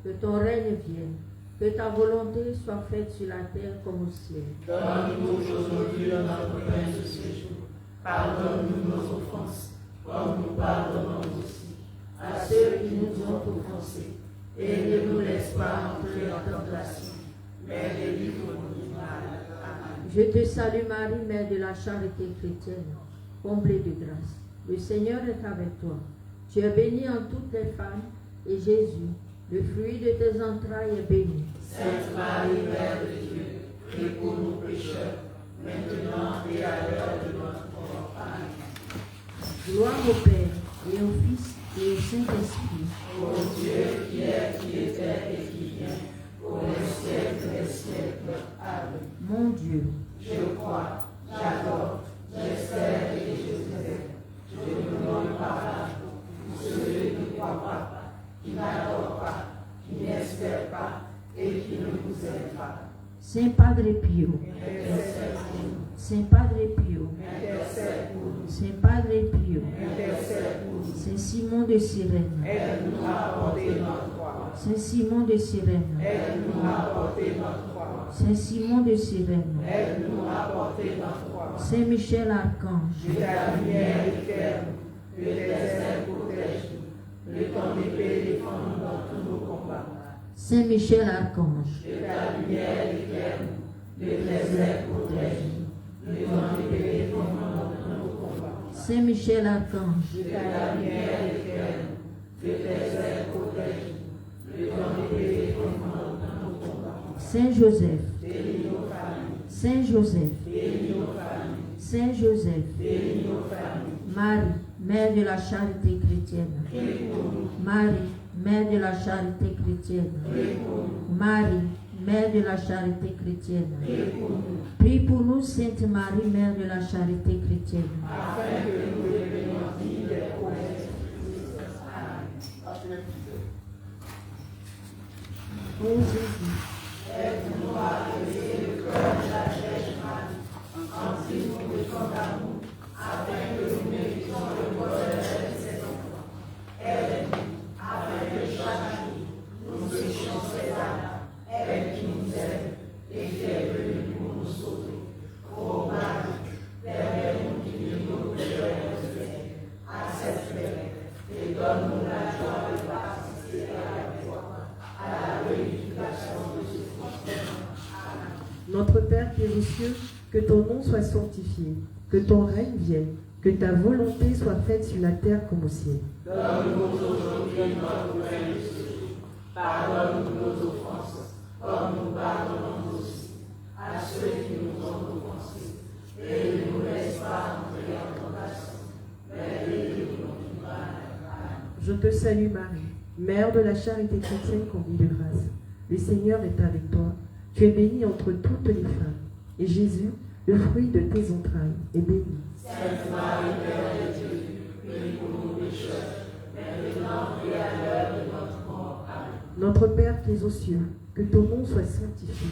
que ton règne vienne, que ta volonté soit faite sur la terre comme au ciel. Donne-nous aujourd'hui notre pain de ce jour. Pardonne-nous nos offenses, comme nous pardonnons aussi à ceux qui nous ont offensés. Et ne nous laisse pas entrer en tentation, mais délivre-nous du mal. Amen. Je te salue Marie, Mère de la charité chrétienne, comblée de grâce. Le Seigneur est avec toi. Tu es bénie en toutes les femmes, et Jésus, le fruit de tes entrailles est béni. Sainte Marie, Mère de Dieu, prie pour nous pécheurs, maintenant et à l'heure de notre mort. Amen. Gloire au Père, et au Fils, et au Saint-Esprit. Ô Dieu qui est, qui était et qui vient, pour les siècles des siècles. Amen. Mon Dieu, Je crois, j'adore, j'espère et je vous aime. Je ne donne pas pardon pour ceux qui ne croient pas, qui n'adorent pas, qui n'espèrent pas et qui ne vous aiment pas. Saint Padre Pio, Intercède pour nous, Saint Padre Pio, intercède pour nous, Saint Padre Pio, intercède pour nous. Saint Simon de Cyrène, Aide-nous à porter notre croix. Saint Simon de Cyrène, Aide-nous à porter notre croix. Saint Simon de Cyrène, Aide-nous à porter notre croix. Saint Michel Archange, Que ta lumière éclaire-nous, que tes ailes protègent-nous, que ton épée défende dans tous nos combats. Saint Michel Archange, Que ta lumière éclaire-nous, que tes ailes protègent-nous, que ton épée défende dans tous nos combats. Saint Michel Archange, Que ta lumière éclaire-nous, que tes ailes protègent-nous, que ton épée défende dans tous nos combats. Saint Joseph, Bénis nos familles, Saint Joseph, bénis nos familles, Saint Joseph, bénis nos familles. Marie, Mère de la charité chrétienne, Prie pour nous, Marie, Mère de la charité chrétienne, prie pour nous, Marie, Mère de la charité chrétienne, prie pour nous, prie pour nous, Sainte Marie, Mère de la charité chrétienne. afin que nous devenions dignes des promesses de Christ. Amen. Ô Jésus, Aide-nous à laisser le cœur de la Vierge Marie, en signe de ton amour, afin que nous méritions le bonheur de ses enfants. Aide-nous, afin que chaque jour nous séchions ces âmes, elle qui nous aime et qui est venue pour nous sauver. Ô Marie, permets-nous qu'il nous accepte-les et donne-nous la joie de participer avec toi à la glorification de ce Christ. Notre Père qui es aux cieux, que ton nom soit sanctifié, que ton règne vienne, que ta volonté soit faite sur la terre comme au ciel. Donne-nous aujourd'hui notre pain de ce jour. Pardonne-nous nos offenses, comme nous pardonnons aussi à ceux qui nous ont offensés. Et ne nous laisse pas entrer en tentation, mais délivre-nous du mal. Amen. Je te salue Marie, Mère de la charité chrétienne comblée de grâce. Le Seigneur est avec toi. Tu es bénie entre toutes les femmes. Et Jésus, le fruit de tes entrailles, est béni. Sainte Marie, Mère de Dieu, prie pour nous pécheurs, maintenant et à l'heure de notre mort. Amen. Notre Père qui es aux cieux, que ton nom soit sanctifié,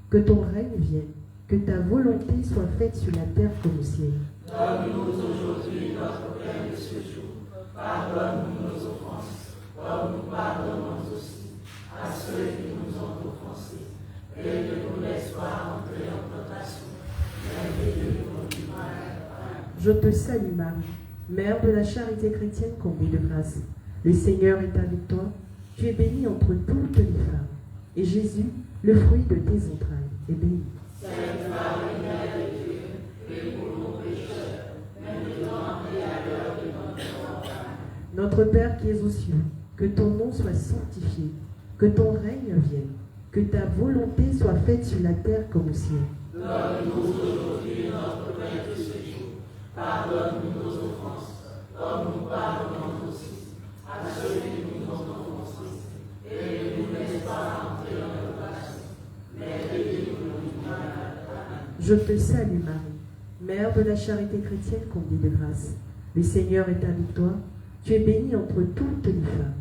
que ton règne vienne, que ta volonté soit faite sur la terre comme au ciel. Donne-nous aujourd'hui notre pain de ce jour. Pardonne-nous nos offenses, comme nous pardonnons aussi à ceux qui nous ont offensés. Et ne nous laisse pas entrer en tentation, mais délivre-nous du mal. Amen. Je te salue Marie, Mère de la charité chrétienne comblée de grâce. Le Seigneur est avec toi. Tu es bénie entre toutes les femmes. Et Jésus, le fruit de tes entrailles, est béni. Sainte Marie, Mère de Dieu, prie pour nous pécheurs, maintenant et à l'heure de notre mort. Amen. Notre Père qui es aux cieux, que ton nom soit sanctifié, que ton règne vienne, que ta volonté soit faite sur la terre comme au ciel. Donne-nous aujourd'hui notre pain de ce jour. Pardonne-nous nos offenses, comme nous pardonnons aussi à ceux qui nous ont offensés. Et ne nous laisse pas entrer en tentation, mais délivre-nous du mal. Amen. Je te salue Marie, Mère de la charité chrétienne comblée de grâce. Le Seigneur est avec toi. Tu es bénie entre toutes les femmes.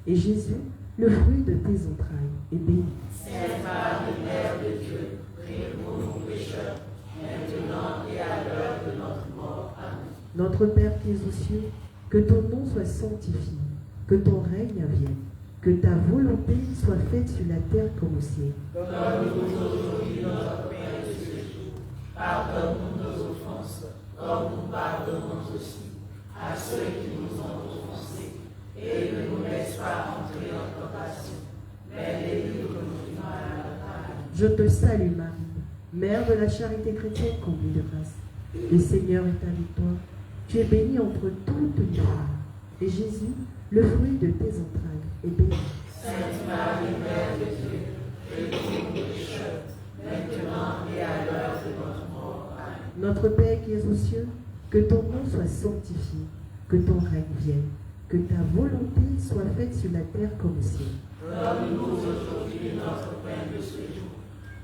Et Jésus, le fruit de tes entrailles, est béni. Sainte Marie, Mère de Dieu, prie pour nous pécheurs, maintenant et à l'heure de notre mort. Amen. Notre Père qui es aux cieux, que ton nom soit sanctifié, que ton règne vienne, que ta volonté soit faite sur la terre comme au ciel. Donne-nous aujourd'hui notre pain de ce jour. Pardonne-nous nos offenses, comme nous pardonnons aussi à ceux qui nous ont offensés. Et ne nous laisse pas entrer en tentation, mais délivre-nous du mal. Amen. Je te salue Marie, Mère de la charité chrétienne comblée de grâce. Le Seigneur est avec toi. Tu es bénie entre toutes les femmes. Et Jésus, le fruit de tes entrailles, est béni. Sainte Marie, Mère de Dieu, prie pour nous pécheurs, maintenant et à l'heure de notre mort. Amen. Notre Père qui es aux cieux, que ton nom soit sanctifié, que ton règne vienne, que ta volonté soit faite sur la terre comme au ciel. Donne-nous aujourd'hui notre pain de ce jour.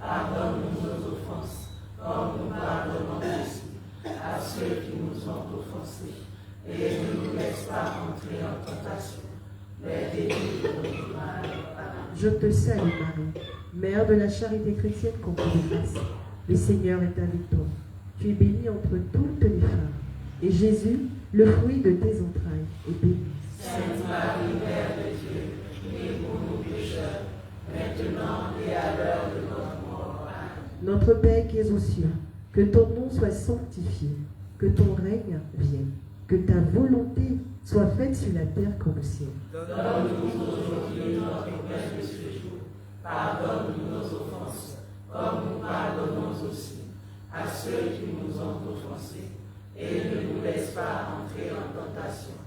Pardonne-nous nos offenses, comme nous pardonnons aussi à ceux qui nous ont offensés. Et ne nous laisse pas entrer en tentation, mais délivre-nous du mal. Amen. Je te salue Marie, Mère de la charité chrétienne comblée de grâce. Le Seigneur est avec toi. Tu es bénie entre toutes les femmes. Et Jésus, le fruit de tes entrailles, est béni. Sainte Marie, Mère de Dieu, prie pour nous pécheurs, maintenant et à l'heure de notre mort. Amen. Notre Père qui es aux cieux, que ton nom soit sanctifié, que ton règne vienne, que ta volonté soit faite sur la terre comme au ciel. Donne-nous aujourd'hui notre pain de ce jour. Pardonne-nous nos offenses, comme nous pardonnons aussi à ceux qui nous ont offensés. Et ne nous laisse pas entrer en tentation,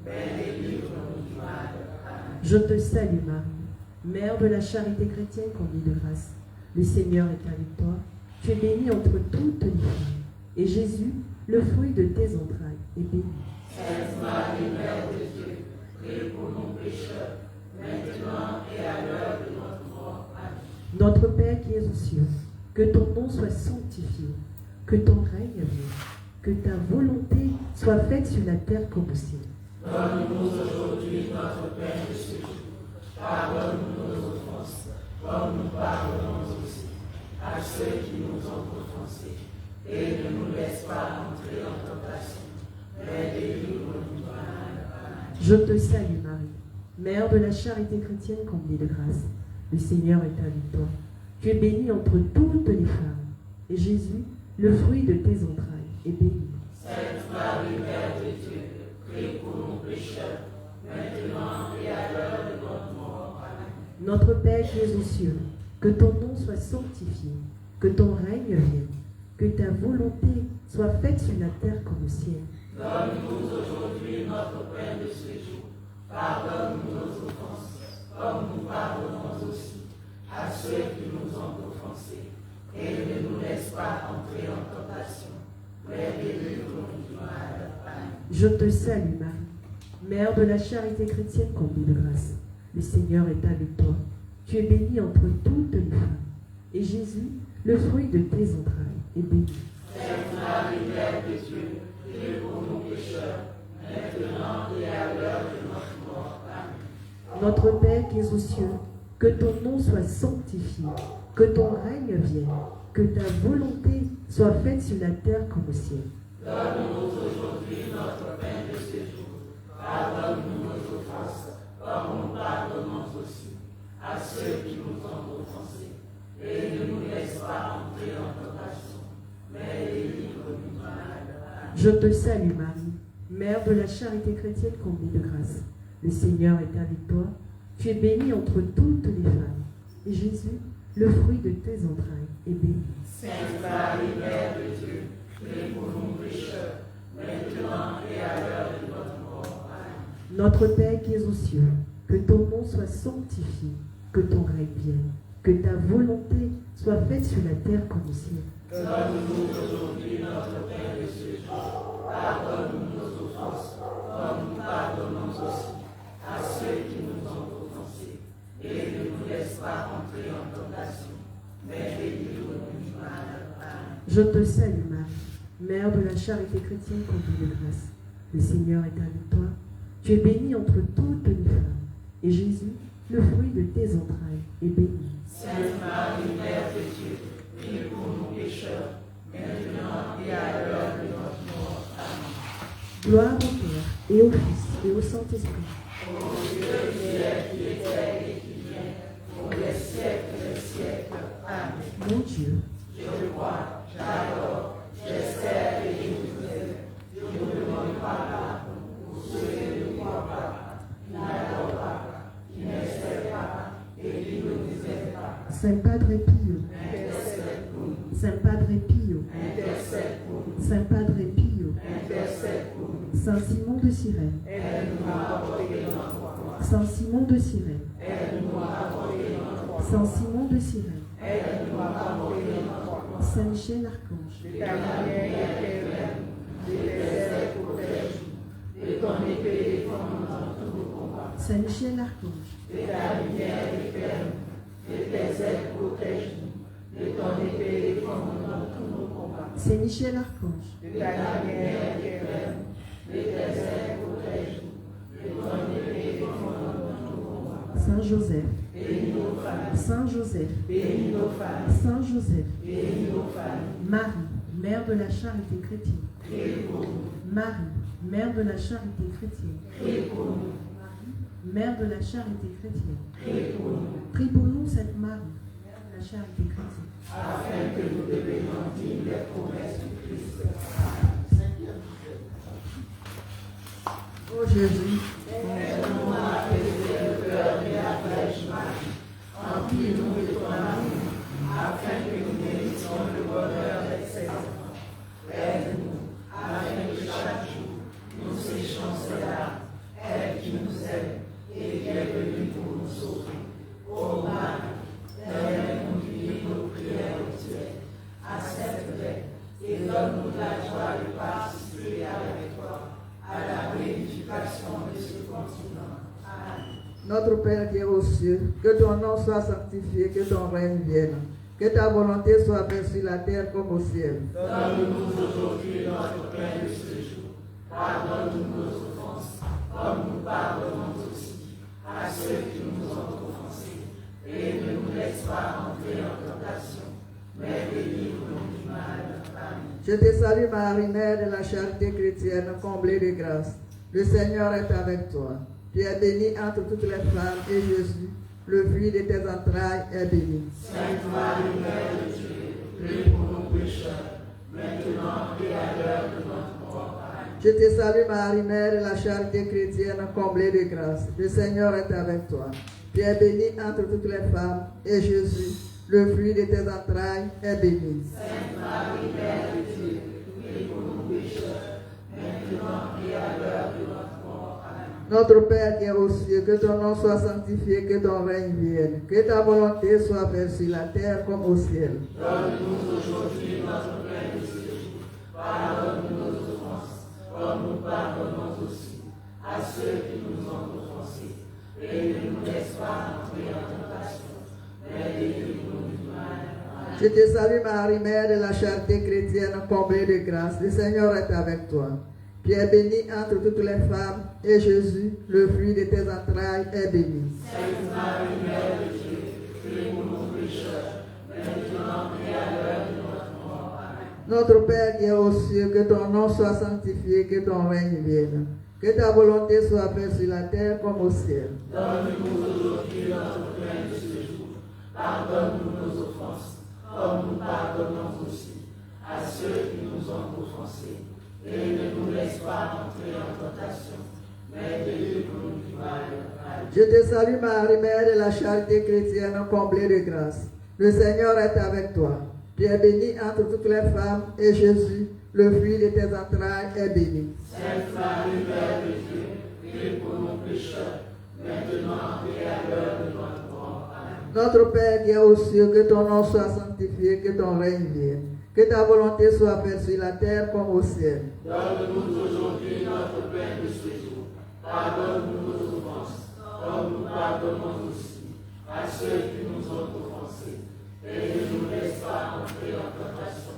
mais délivre-nous du mal. Amen. Je te salue Marie, Mère de la charité chrétienne comblée de grâce. Le Seigneur est avec toi. Tu es bénie entre toutes les femmes. Et Jésus, le fruit de tes entrailles, est béni. Sainte Marie, Mère de Dieu, prie pour nous pécheurs, maintenant et à l'heure de notre mort. Amen. Notre Père qui es aux cieux, que ton nom soit sanctifié, que ton règne vienne, que ta volonté soit faite sur la terre comme au ciel. Donne-nous aujourd'hui notre pain de ce jour. Pardonne-nous nos offenses, comme nous pardonnons aussi à ceux qui nous ont offensés. Et ne nous laisse pas entrer en tentation, mais délivre-nous du mal. Amen. Je te salue Marie, Mère de la charité chrétienne comblée de grâce. Le Seigneur est avec toi. Tu es bénie entre toutes les femmes. Et Jésus, le fruit de tes entrailles, est béni. Sainte Marie, Mère de Dieu, prie pour nous pécheurs, maintenant et à l'heure de notre mort. Amen. Notre Père qui es aux cieux, que ton nom soit sanctifié, que ton règne vienne, que ta volonté soit faite sur la terre comme au ciel. Donne-nous aujourd'hui notre pain de ce jour. Pardonne-nous nos offenses, comme nous pardonnons aussi à ceux qui nous ont offensés. Et ne nous laisse pas entrer en tentation, mais délivre-nous du mal. Amen. Je te salue Marie, Mère de la charité chrétienne comblée de grâce. Le Seigneur est avec toi. Tu es bénie entre toutes les femmes. Et Jésus, le fruit de tes entrailles, est béni. Sainte Marie, Mère de Dieu, prie pour nous pécheurs, maintenant et à l'heure de notre mort. Amen. Notre Père qui es aux cieux, que ton nom soit sanctifié, que ton règne vienne, que ta volonté soit faite sur la terre comme au ciel. Donne-nous aujourd'hui notre pain de ce jour. Pardonne-nous nos offenses, comme nous pardonnons aussi à ceux qui nous ont offensés. Et ne nous laisse pas entrer en tentation, mais délivre-nous du mal. Amen. Je te salue Marie, Mère de la charité chrétienne comblée de grâce. Le Seigneur est avec toi. Tu es bénie entre toutes les femmes. Et Jésus, le fruit de tes entrailles, est béni. Sainte Marie, Mère de Dieu, prie pour nous pécheurs, maintenant et à l'heure de notre mort. Amen. Notre Père qui es aux cieux, que ton nom soit sanctifié, que ton règne vienne, que ta volonté soit faite sur la terre comme au ciel. Donne-nous aujourd'hui notre pain de ce jour. Pardonne-nous nos offenses, comme nous pardonnons aussi à ceux qui nous ont offensés. Et ne nous laisse pas entrer en tentation, mais délivre-nous du mal. Amen. Je te salue Marie, Mère de la charité chrétienne comblée de grâce. Le Seigneur est avec toi. Tu es bénie entre toutes les femmes. Et Jésus, le fruit de tes entrailles, est béni. Sainte Marie, Mère de Dieu, prie pour nous pécheurs, maintenant et à l'heure de notre mort. Amen. Gloire au Père, et au Fils, et au Saint-Esprit. Ô Dieu qui est, qui était et qui vient, pour les siècles des siècles. Amen. Mon Dieu, Je crois, j'adore, j'espère et je vous aime. Je ne demande pas pardon pour ceux qui ne croient pas, qui n'adorent pas, qui n'espèrent pas et qui ne vous aiment pas. Saint Padre Pio, Intercède pour nous, Saint Padre Pio, intercède pour nous, Saint Padre Pio, intercède pour nous. Saint Simon de Cyrène, Aide-nous à porter notre croix. Saint Simon de Cyrène, Aide-nous à porter notre croix. Saint Simon de Cyrène, Aide-nous à porter notre croix. Saint Michel Archange, De ta lumière éternelle, de tes ailes protège-nous, de ton épée défends-nous dans tous nos combats. Saint Michel Archange, De ta lumière éternelle, de tes ailes protège-nous, de ton épée défends-nous dans tous nos combats. Saint Michel Archange, De ta lumière éternelle, de tes ailes protège-nous, de ton épée défends-nous dans tous nos combats. Saint Joseph, Bénis nos familles, Saint Joseph, bénis nos familles, Saint Joseph, bénis nos familles. Marie, Mère de la charité chrétienne, Prie pour nous, Marie, Mère de la charité chrétienne, prie pour nous, Mère de la charité chrétienne, prie pour nous, prie pour nous, Sainte Marie, Mère de la charité chrétienne. afin que nous devenions dignes des promesses du Christ. Ô Jésus, Aide-nous à apaiser le cœur et la flèche Marie. Emplis-nous de ton amour, afin que nous méritions le bonheur de ses enfants. Aide-nous, afin que chaque jour nous séchions ses larmes, elle qui nous aime et qui est venue pour nous sauver. Ô Marie, permets-nous d'unir nos prières au ciel. Accepte-les et donne-nous la joie de participer avec toi à la réunification de ce continent. Amen. Notre Père qui est aux cieux, que ton nom soit sanctifié, que ton règne vienne, que ta volonté soit faite sur la terre comme au ciel. Donne-nous aujourd'hui notre pain de ce jour. Pardonne-nous nos offenses, comme nous pardonnons aussi à ceux qui nous ont offensés. Et ne nous laisse pas entrer en tentation, mais délivre-nous du mal. Amen. Je te salue Marie, Mère de la charité chrétienne, comblée de grâce. Le Seigneur est avec toi. Tu es bénie entre toutes les femmes et Jésus, le fruit de tes entrailles, est béni. Sainte Marie, Mère de Dieu, prie pour nous pécheurs, maintenant et à l'heure de notre mort. Amen. Je te salue Marie, Mère de la charité chrétienne, comblée de grâce. Le Seigneur est avec toi. Tu es bénie entre toutes les femmes et Jésus, le fruit de tes entrailles, est béni. Sainte Marie, Mère de Dieu, prie pour nous pécheurs, maintenant Notre Père qui es aux cieux, que ton nom soit sanctifié, que ton règne vienne, que ta volonté soit faite sur la terre comme au ciel. Donne-nous aujourd'hui notre pain de ce jour. Pardonne-nous nos offenses, comme nous pardonnons aussi à ceux qui nous ont offensés. Et ne nous laisse pas entrer en tentation, mais délivre-nous du mal. Amen. Je te salue Marie, Mère de la charité chrétienne, comblée de grâce. Le Seigneur est avec toi. Tu es bénie entre toutes les femmes, et Jésus, le fruit de tes entrailles, est béni. Sainte Marie, Mère de Dieu, prie pour nous pécheurs, maintenant et à l'heure de notre mort. Amen. Notre Père qui est aux cieux, que ton nom soit sanctifié, que ton règne vienne. Que ta volonté soit faite sur la terre comme au ciel. Donne-nous aujourd'hui notre pain de ce jour. Pardonne-nous nos offenses, comme nous pardonnons aussi à ceux qui nous ont offensés. Et ne nous laisse pas entrer en tentation, mais délivre-nous du mal. Amen. Je te salue Marie, Mère de la charité chrétienne, comblée de grâce. Le Seigneur est avec toi. Tu es bénie entre toutes les femmes, et Jésus, le fruit de tes entrailles, est béni. Sainte Marie, Mère de Dieu, prie pour nous pécheurs, maintenant et à l'heure de notre mort. Amen. Notre Père qui est aux cieux, que ton nom soit sanctifié, que ton règne vienne. Que ta volonté soit faite sur la terre comme au ciel. Donne-nous aujourd'hui notre pain de ce jour. Pardonne-nous nos offenses, comme nous pardonnons aussi à ceux qui nous ont offensés. Et ne nous laisse pas entrer en tentation,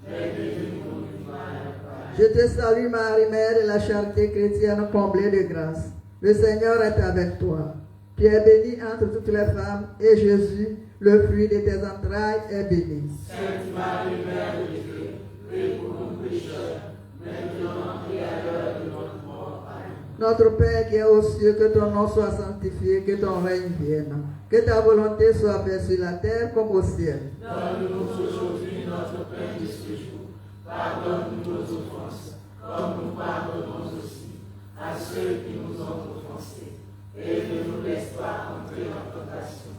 mais délivre-nous du mal. Amen. Je te salue Marie, Mère de la charité chrétienne, comblée de grâce. Le Seigneur est avec toi. Tu es bénie entre toutes les femmes, et Jésus, le fruit de tes entrailles, est béni. Sainte Marie, Mère de Dieu, prie pour nous pécheurs, maintenant et à l'heure de notre mort. Amen. Notre Père qui est aux cieux, que ton nom soit sanctifié, que ton règne vienne. Que ta volonté soit faite sur la terre comme au ciel. Donne-nous aujourd'hui notre pain de ce jour. Pardonne-nous nos offenses, comme nous pardonnons aussi à ceux qui nous ont offensés. Et ne nous laisse pas entrer en tentation,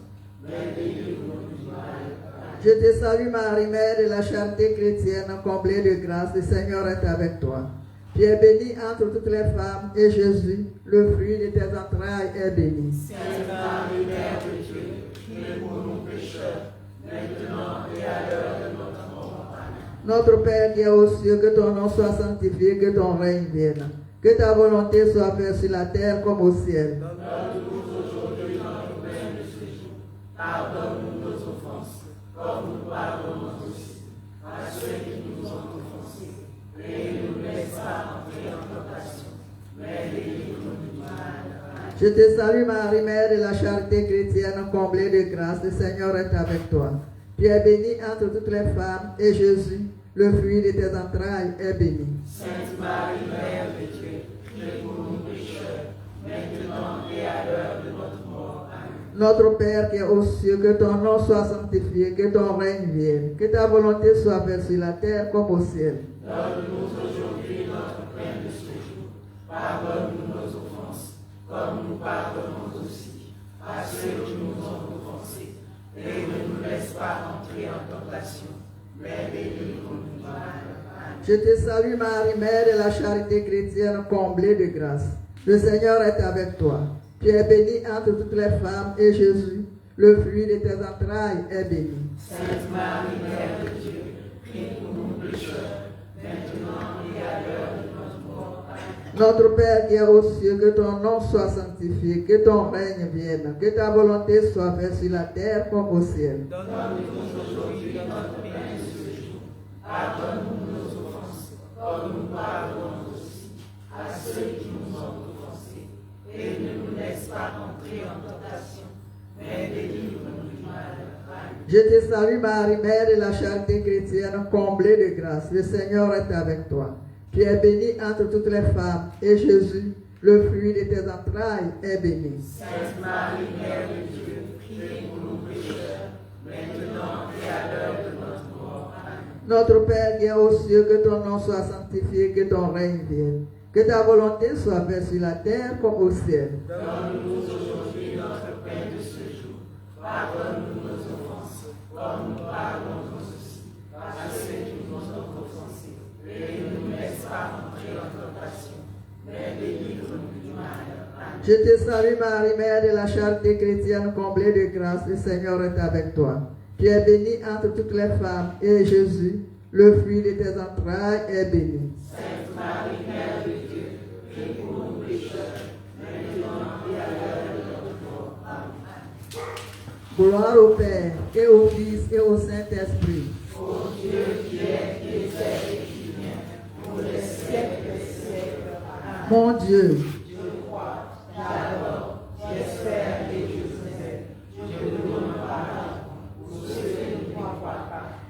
mais délivre-nous du mal. Amen. Je te salue Marie, Mère de la charité chrétienne, comblée de grâce. Le Seigneur est avec toi. Tu es bénie entre toutes les femmes, et Jésus, le fruit de tes entrailles, est béni. Sainte Marie, Mère de Dieu, prie pour nous pécheurs, maintenant et à l'heure de notre mort. Amen. Notre Père qui est aux cieux, que ton nom soit sanctifié, que ton règne vienne. Que ta volonté soit faite sur la terre comme au ciel. Donne-nous aujourd'hui notre pain de ce jour. Pardonne-nous nos offenses, comme nous pardonnons aussi à ceux qui nous ont offensés. Et ne nous laisse pas entrer en tentation, mais délivre-nous du mal. Amen. Je te salue Marie, Mère de la charité chrétienne, comblée de grâce. Le Seigneur est avec toi. Tu es bénie entre toutes les femmes, et Jésus, le fruit de tes entrailles, est béni. Sainte Marie, Mère de Dieu, prie pour nous pécheurs, maintenant et à l'heure de notre mort. Amen. Notre Père qui est aux cieux, que ton nom soit sanctifié, que ton règne vienne. Que ta volonté soit faite sur la terre comme au ciel. Donne-nous aujourd'hui notre pain de ce jour. Pardonne-nous nos offenses, comme nous pardonnons aussi à ceux qui nous ont offensés. Et ne nous laisse pas entrer en tentation, mais délivre-nous du mal. Amen. Je te salue Marie, Mère de la charité chrétienne, comblée de grâce. Le Seigneur est avec toi. Tu es bénie entre toutes les femmes, et Jésus, le fruit de tes entrailles, est béni. Sainte Marie, Mère de Dieu, prie pour nous pécheurs, maintenant et à l'heure de notre mort. Amen. Notre Père qui est aux cieux, que ton nom soit sanctifié, que ton règne vienne, que ta volonté soit faite sur la terre comme au ciel. Donne-nous aujourd'hui notre pain de ce jour. Pardonne-nous nos offenses, comme nous pardonnons aussi à ceux qui nous ont offensés. Et ne nous laisse pas entrer en tentation, mais délivre-nous du mal. Amen. Je te salue Marie, Mère de la charité chrétienne, comblée de grâce. Le Seigneur est avec toi. Tu es bénie entre toutes les femmes, et Jésus, le fruit de tes entrailles, est béni. Sainte Marie, Mère de Dieu, prie pour nous pécheurs, maintenant et à l'heure de notre mort. Amen. Notre Père qui est aux cieux, que ton nom soit sanctifié, que ton règne vienne. Que ta volonté soit faite sur la terre comme au ciel. Donne-nous aujourd'hui notre pain de ce jour. Pardonne-nous nos offenses, comme nous pardonnons aussi à ceux qui nous ont offensés. Et ne nous laisse pas entrer en tentation, Je te salue Marie, Mère de la charité chrétienne, comblée de grâce, le Seigneur est avec toi. Tu es bénie entre toutes les femmes, et Jésus, le fruit de tes entrailles, est béni. Sainte Marie, Mère de Dieu, prie pour nous pécheurs, maintenant et à l'heure de notre mort. Amen. Gloire au Père, et au Fils, et au Saint-Esprit. Ô Dieu qui est, qui est et qui vient, pour les siècles des siècles. Amen. Mon Dieu, Je crois, j'adore, j'espère et je sais. Je vous donne pardon pour ceux qui ne croient pas,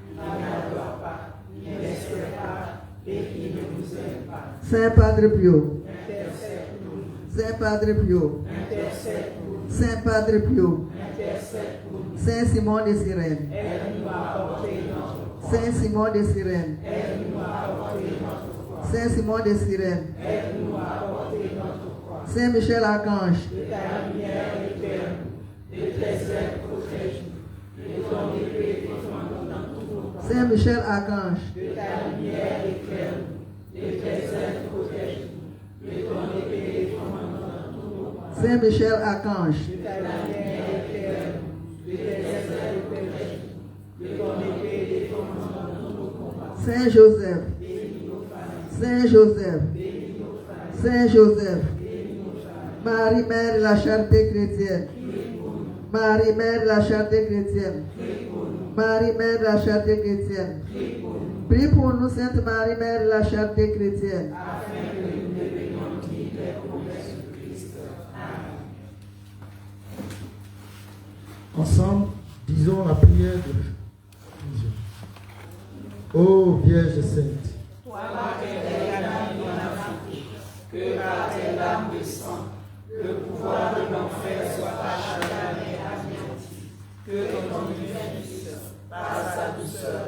qui n'adorent pas, qui n'espèrent pas et qui ne vous aiment pas. Saint Padre Pio, Intercède pour nous, Saint Padre Pio, intercède pour nous, Saint Padre Pio, intercède pour nous. Saint Simon de Cyrène, Aide-nous à porter notre croix. Saint Simon de Cyrène, Aide-nous à porter notre croix. Saint Simon de Cyrène, Aide-nous à porter notre croix. Saint Michel Archange, De ta lumière éclaire-nous, de tes ailes protège-nous, de ton épée défends-nous dans tous nos combats. Saint Michel Archange, De ta lumière éclaire-nous, de tes ailes protège-nous, de ton épée défends-nous dans tous nos combats. Saint Michel Archange, De ta lumière éclaire-nous, de tes ailes protège-nous, de ton épée défends-nous dans tous nos combats. Saint Joseph, Bénis nos familles, Saint Joseph, bénis nos familles, Saint Joseph, bénis nos familles. Marie, Mère de la charité chrétienne, Marie, Mère de la charité chrétienne, Marie, Mère de la charité chrétienne, prie pour nous, Sainte Marie, Mère de la charité chrétienne, Afin que nous devenions dignes des promesses de Christ. Amen. Ensemble, disons la prière de Ô Vierge Sainte, Toi qui es la dans l'Afrique, que par tes larmes de sang, le pouvoir de l'enfer soit acharné et anéanti, que ton justice, par sa douceur,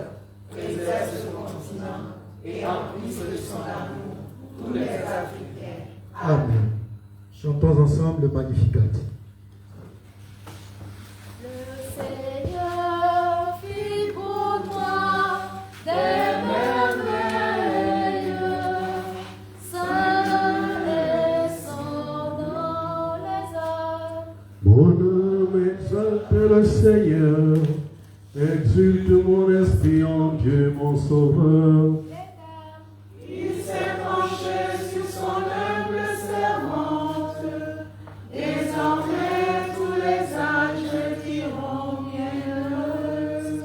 préserve ce continent et emplisse de son amour tous les Africains. Amen. Chantons ensemble le Magnificat. Le Seigneur fit pour toi des merveilles, saint et sans dans les airs. Mon âme exalte le Seigneur, exulte mon esprit en Dieu mon Sauveur. Il s'est penché sur son humble servante, désormais tous les âges diront bienheureuse.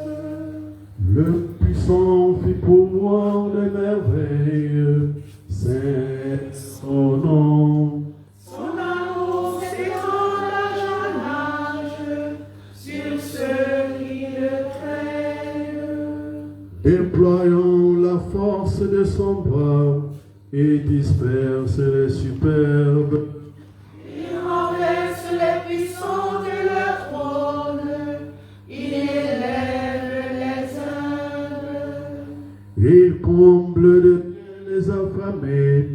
Le puissant fit pour moi des merveilles, c'est son nom. Son amour s'étend d'âge en âge sur ceux qui le craignent. Déployant la force de son bras, il disperse les superbes. Il renverse les puissants de leur trône, il élève les humbles. Il comble de les affamés,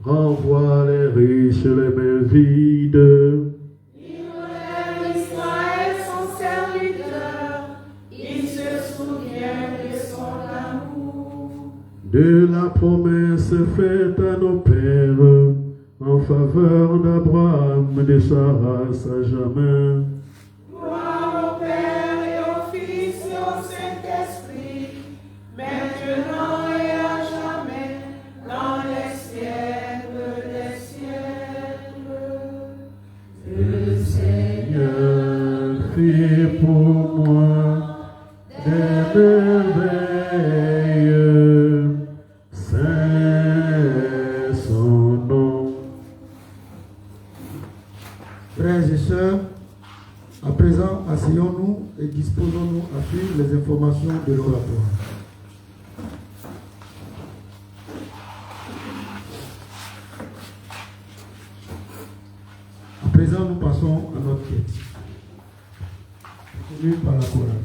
renvoie les riches les mains vides. Il relève Israël son serviteur, il se souvient de son amour. De la promesse faite à nos pères, en faveur d'Abraham, de sa race à jamais. Gloire au Père et au Fils et au Saint-Esprit, maintenant et à jamais, dans les siècles des siècles. Le Seigneur fit pour moi des merveilles, saint son nom. Frères et sœurs, à présent, asseyons-nous et disposons-nous à suivre les informations de l'oratoire. À présent, nous passons à notre quête, soutenue par la chorale.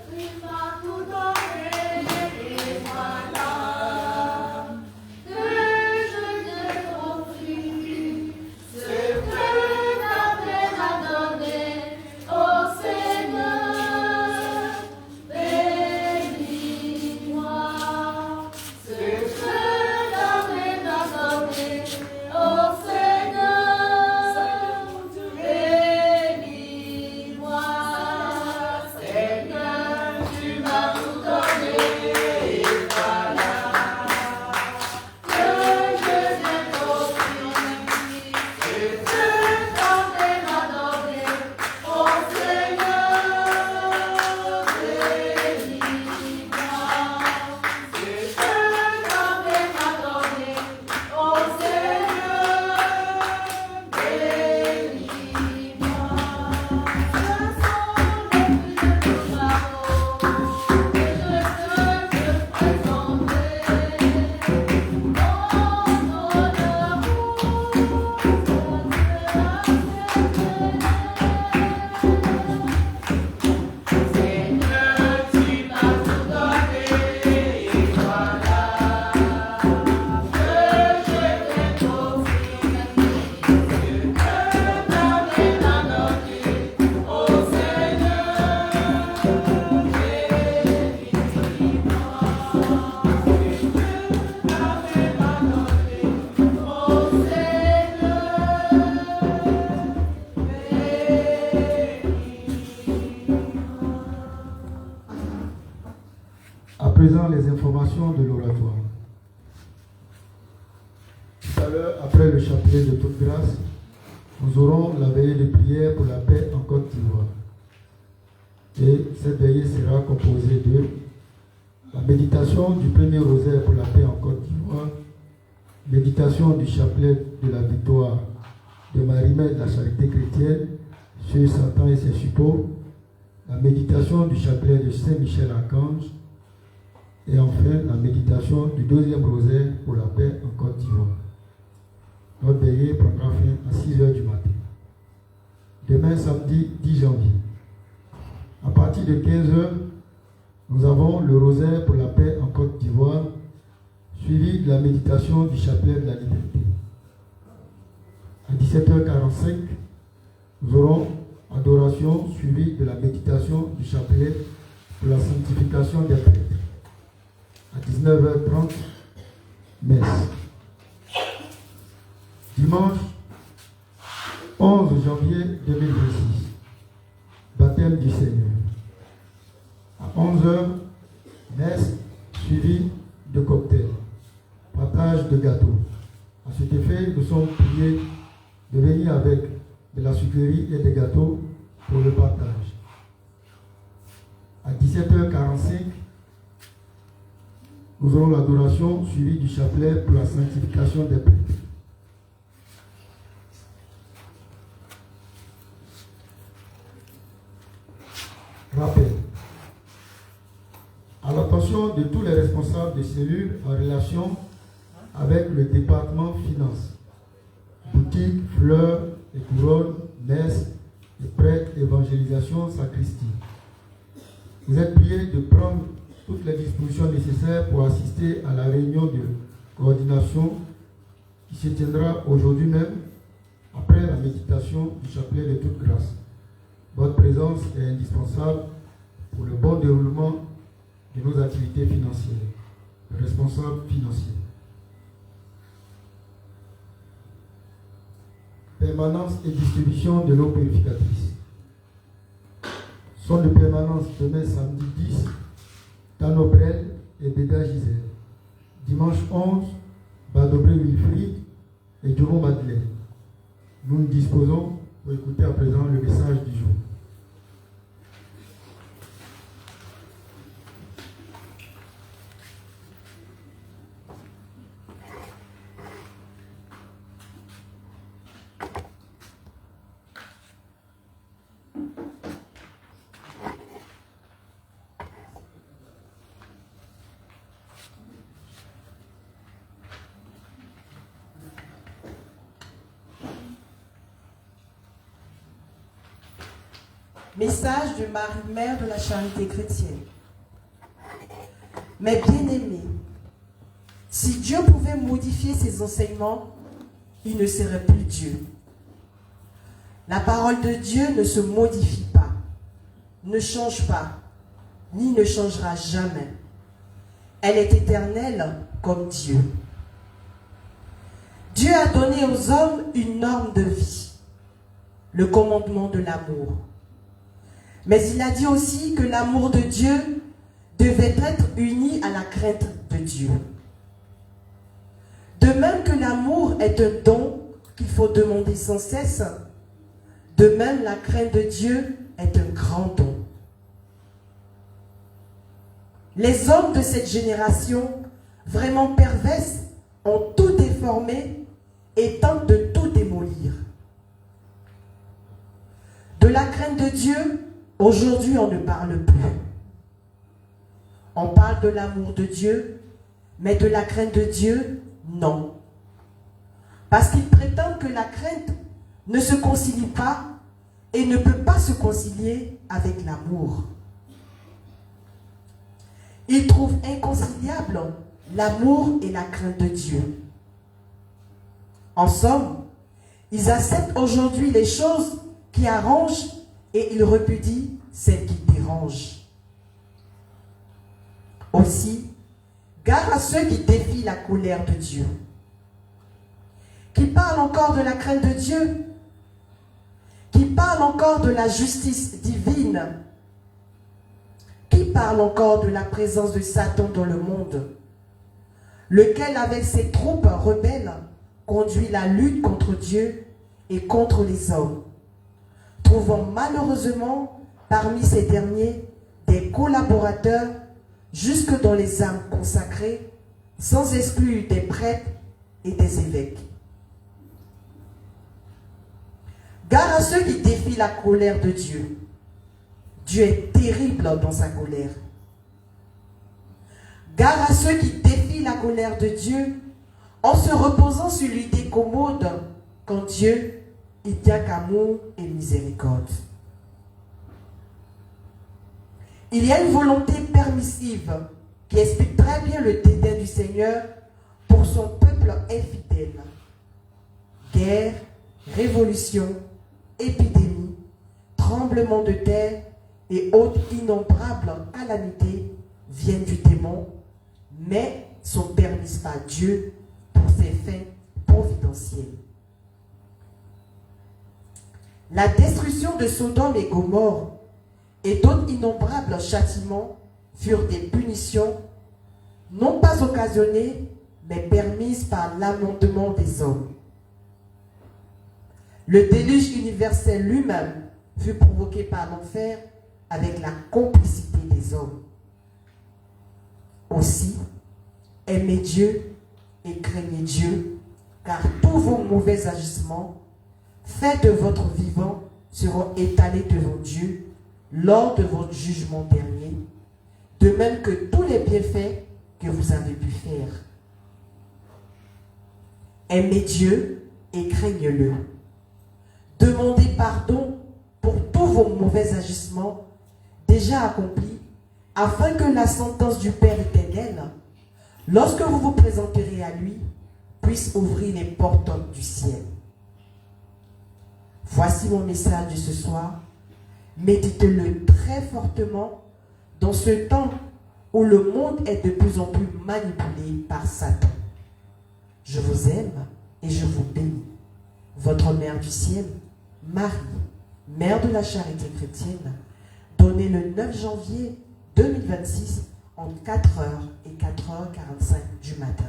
Tu m'as tout donné et voilà que je te confie ce que ta paix m'a donné, ô Seigneur, bénis-moi. célébration de l'oratoire. Tout à l'heure, après le chapelet de toute grâce, nous aurons la veillée de prière pour la paix en Côte d'Ivoire. Et cette veillée sera composée de la méditation du premier rosaire pour la paix en Côte d'Ivoire, méditation du chapelet de la victoire de Marie-Mère de la Charité chrétienne sur Satan et ses suppôts, la méditation du chapelet de Saint-Michel-Archange et enfin la méditation du deuxième rosaire pour la paix en Côte d'Ivoire. Notre veillée prendra fin à 6 h du matin. Demain, samedi 10 janvier, à partir de 15 h, nous avons le rosaire pour la paix en Côte d'Ivoire, suivi de la méditation du chapelet de la liberté. À 17h45, nous aurons adoration suivie de la méditation du chapelet pour la sanctification des prêtres. À 19h30, messe. Dimanche 11 janvier 2026, baptême du Seigneur. À 11h, messe suivie de cocktail, partage de gâteaux. À cet effet, nous sommes priés de venir avec de la sucrerie et des gâteaux pour le partage. À 17h45, nous aurons l'adoration suivie du chapelet pour la sanctification des prêtres. Rappel. À l'attention de tous les responsables de cellules en relation avec le département finances, boutique, fleurs et couronnes, messe et prêtres, évangélisation, sacristie. Vous êtes priés de prendre toutes les dispositions nécessaires pour assister à la réunion de coordination qui se tiendra aujourd'hui même après la méditation du chapelet de toute grâce. Votre présence est indispensable pour le bon déroulement de nos activités financières. Responsables financiers. Permanence et distribution de l'eau purificatrice. Sont de permanence demain samedi 10, Tanobrel et Béda Gisèle. Dimanche 11, Badobré Wilfried et Durand Madeleine. Nous nous disposons pour écouter à présent le message du jour. Message de Marie-Mère de la Charité chrétienne. Mes bien-aimés, si Dieu pouvait modifier ses enseignements, il ne serait plus Dieu. La parole de Dieu ne se modifie pas, ne change pas, ni ne changera jamais. Elle est éternelle comme Dieu. Dieu a donné aux hommes une norme de vie, le commandement de l'amour. Mais il a dit aussi que l'amour de Dieu devait être uni à la crainte de Dieu. De même que l'amour est un don qu'il faut demander sans cesse, de même la crainte de Dieu est un grand don. Les hommes de cette génération, vraiment perverses, ont tout déformé et tentent de tout démolir. De la crainte de Dieu, aujourd'hui, on ne parle plus. On parle de l'amour de Dieu, mais de la crainte de Dieu, non. Parce qu'ils prétendent que la crainte ne se concilie pas et ne peut pas se concilier avec l'amour. Ils trouvent inconciliable l'amour et la crainte de Dieu. En somme, ils acceptent aujourd'hui les choses qui arrangent et ils répudient celles qui dérangent. Aussi, gare à ceux qui défient la colère de Dieu, qui parlent encore de la crainte de Dieu, qui parlent encore de la justice divine, qui parlent encore de la présence de Satan dans le monde, lequel avec ses troupes rebelles conduit la lutte contre Dieu et contre les hommes, trouvant malheureusement parmi ces derniers des collaborateurs jusque dans les âmes consacrées, sans exclure des prêtres et des évêques. Gare à ceux qui défient la colère de Dieu. Dieu est terrible dans sa colère. Gare à ceux qui défient la colère de Dieu en se reposant sur l'idée commode qu'en Dieu, il n'y a qu'amour et miséricorde. Il y a une volonté permissive qui explique très bien le dédain du Seigneur pour son peuple infidèle. Guerre, révolution, épidémie, tremblement de terre et autres innombrables calamités viennent du démon, mais sont permises par Dieu pour ses fins providentielles. La destruction de Sodome et Gomorrhe et d'autres innombrables châtiments furent des punitions non pas occasionnées, mais permises par l'amendement des hommes. Le déluge universel lui-même fut provoqué par l'enfer avec la complicité des hommes. Aussi, aimez Dieu et craignez Dieu, car tous vos mauvais agissements, faits de votre vivant, seront étalés devant Dieu lors de votre jugement dernier, de même que tous les bienfaits que vous avez pu faire. Aimez Dieu et craignez-le. Demandez pardon pour tous vos mauvais agissements déjà accomplis, afin que la sentence du Père éternel, lorsque vous vous présenterez à lui, puisse ouvrir les portes du ciel. Voici mon message de ce soir. Méditez-le très fortement dans ce temps où le monde est de plus en plus manipulé par Satan. Je vous aime et je vous bénis. Votre Mère du ciel, Marie, Mère de la charité chrétienne, donnée le 9 janvier 2026 entre 4h et 4h45 du matin.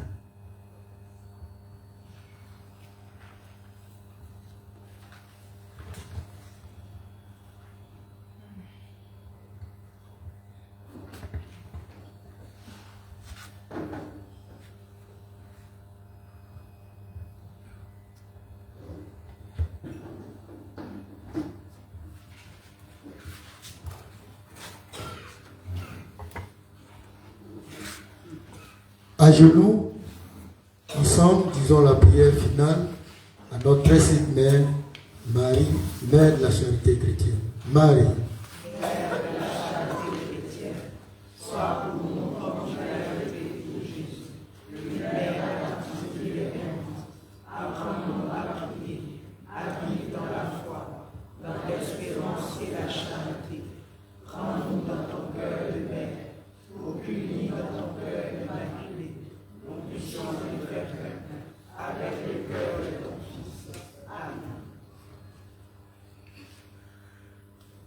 À genoux, ensemble, disons la prière finale à notre très sainte Mère, Marie, Mère de la charité chrétienne. Marie,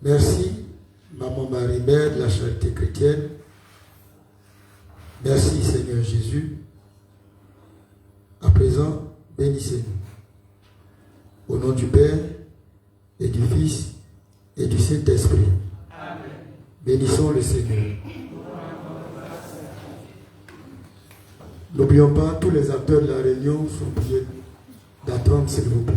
merci, Maman Marie, Mère de la charité chrétienne. Merci, Seigneur Jésus. À présent, bénissez-nous. Au nom du Père, et du Fils, et du Saint-Esprit. Bénissons le Seigneur. N'oublions pas, tous les acteurs de la réunion sont priés d'attendre, s'il vous plaît.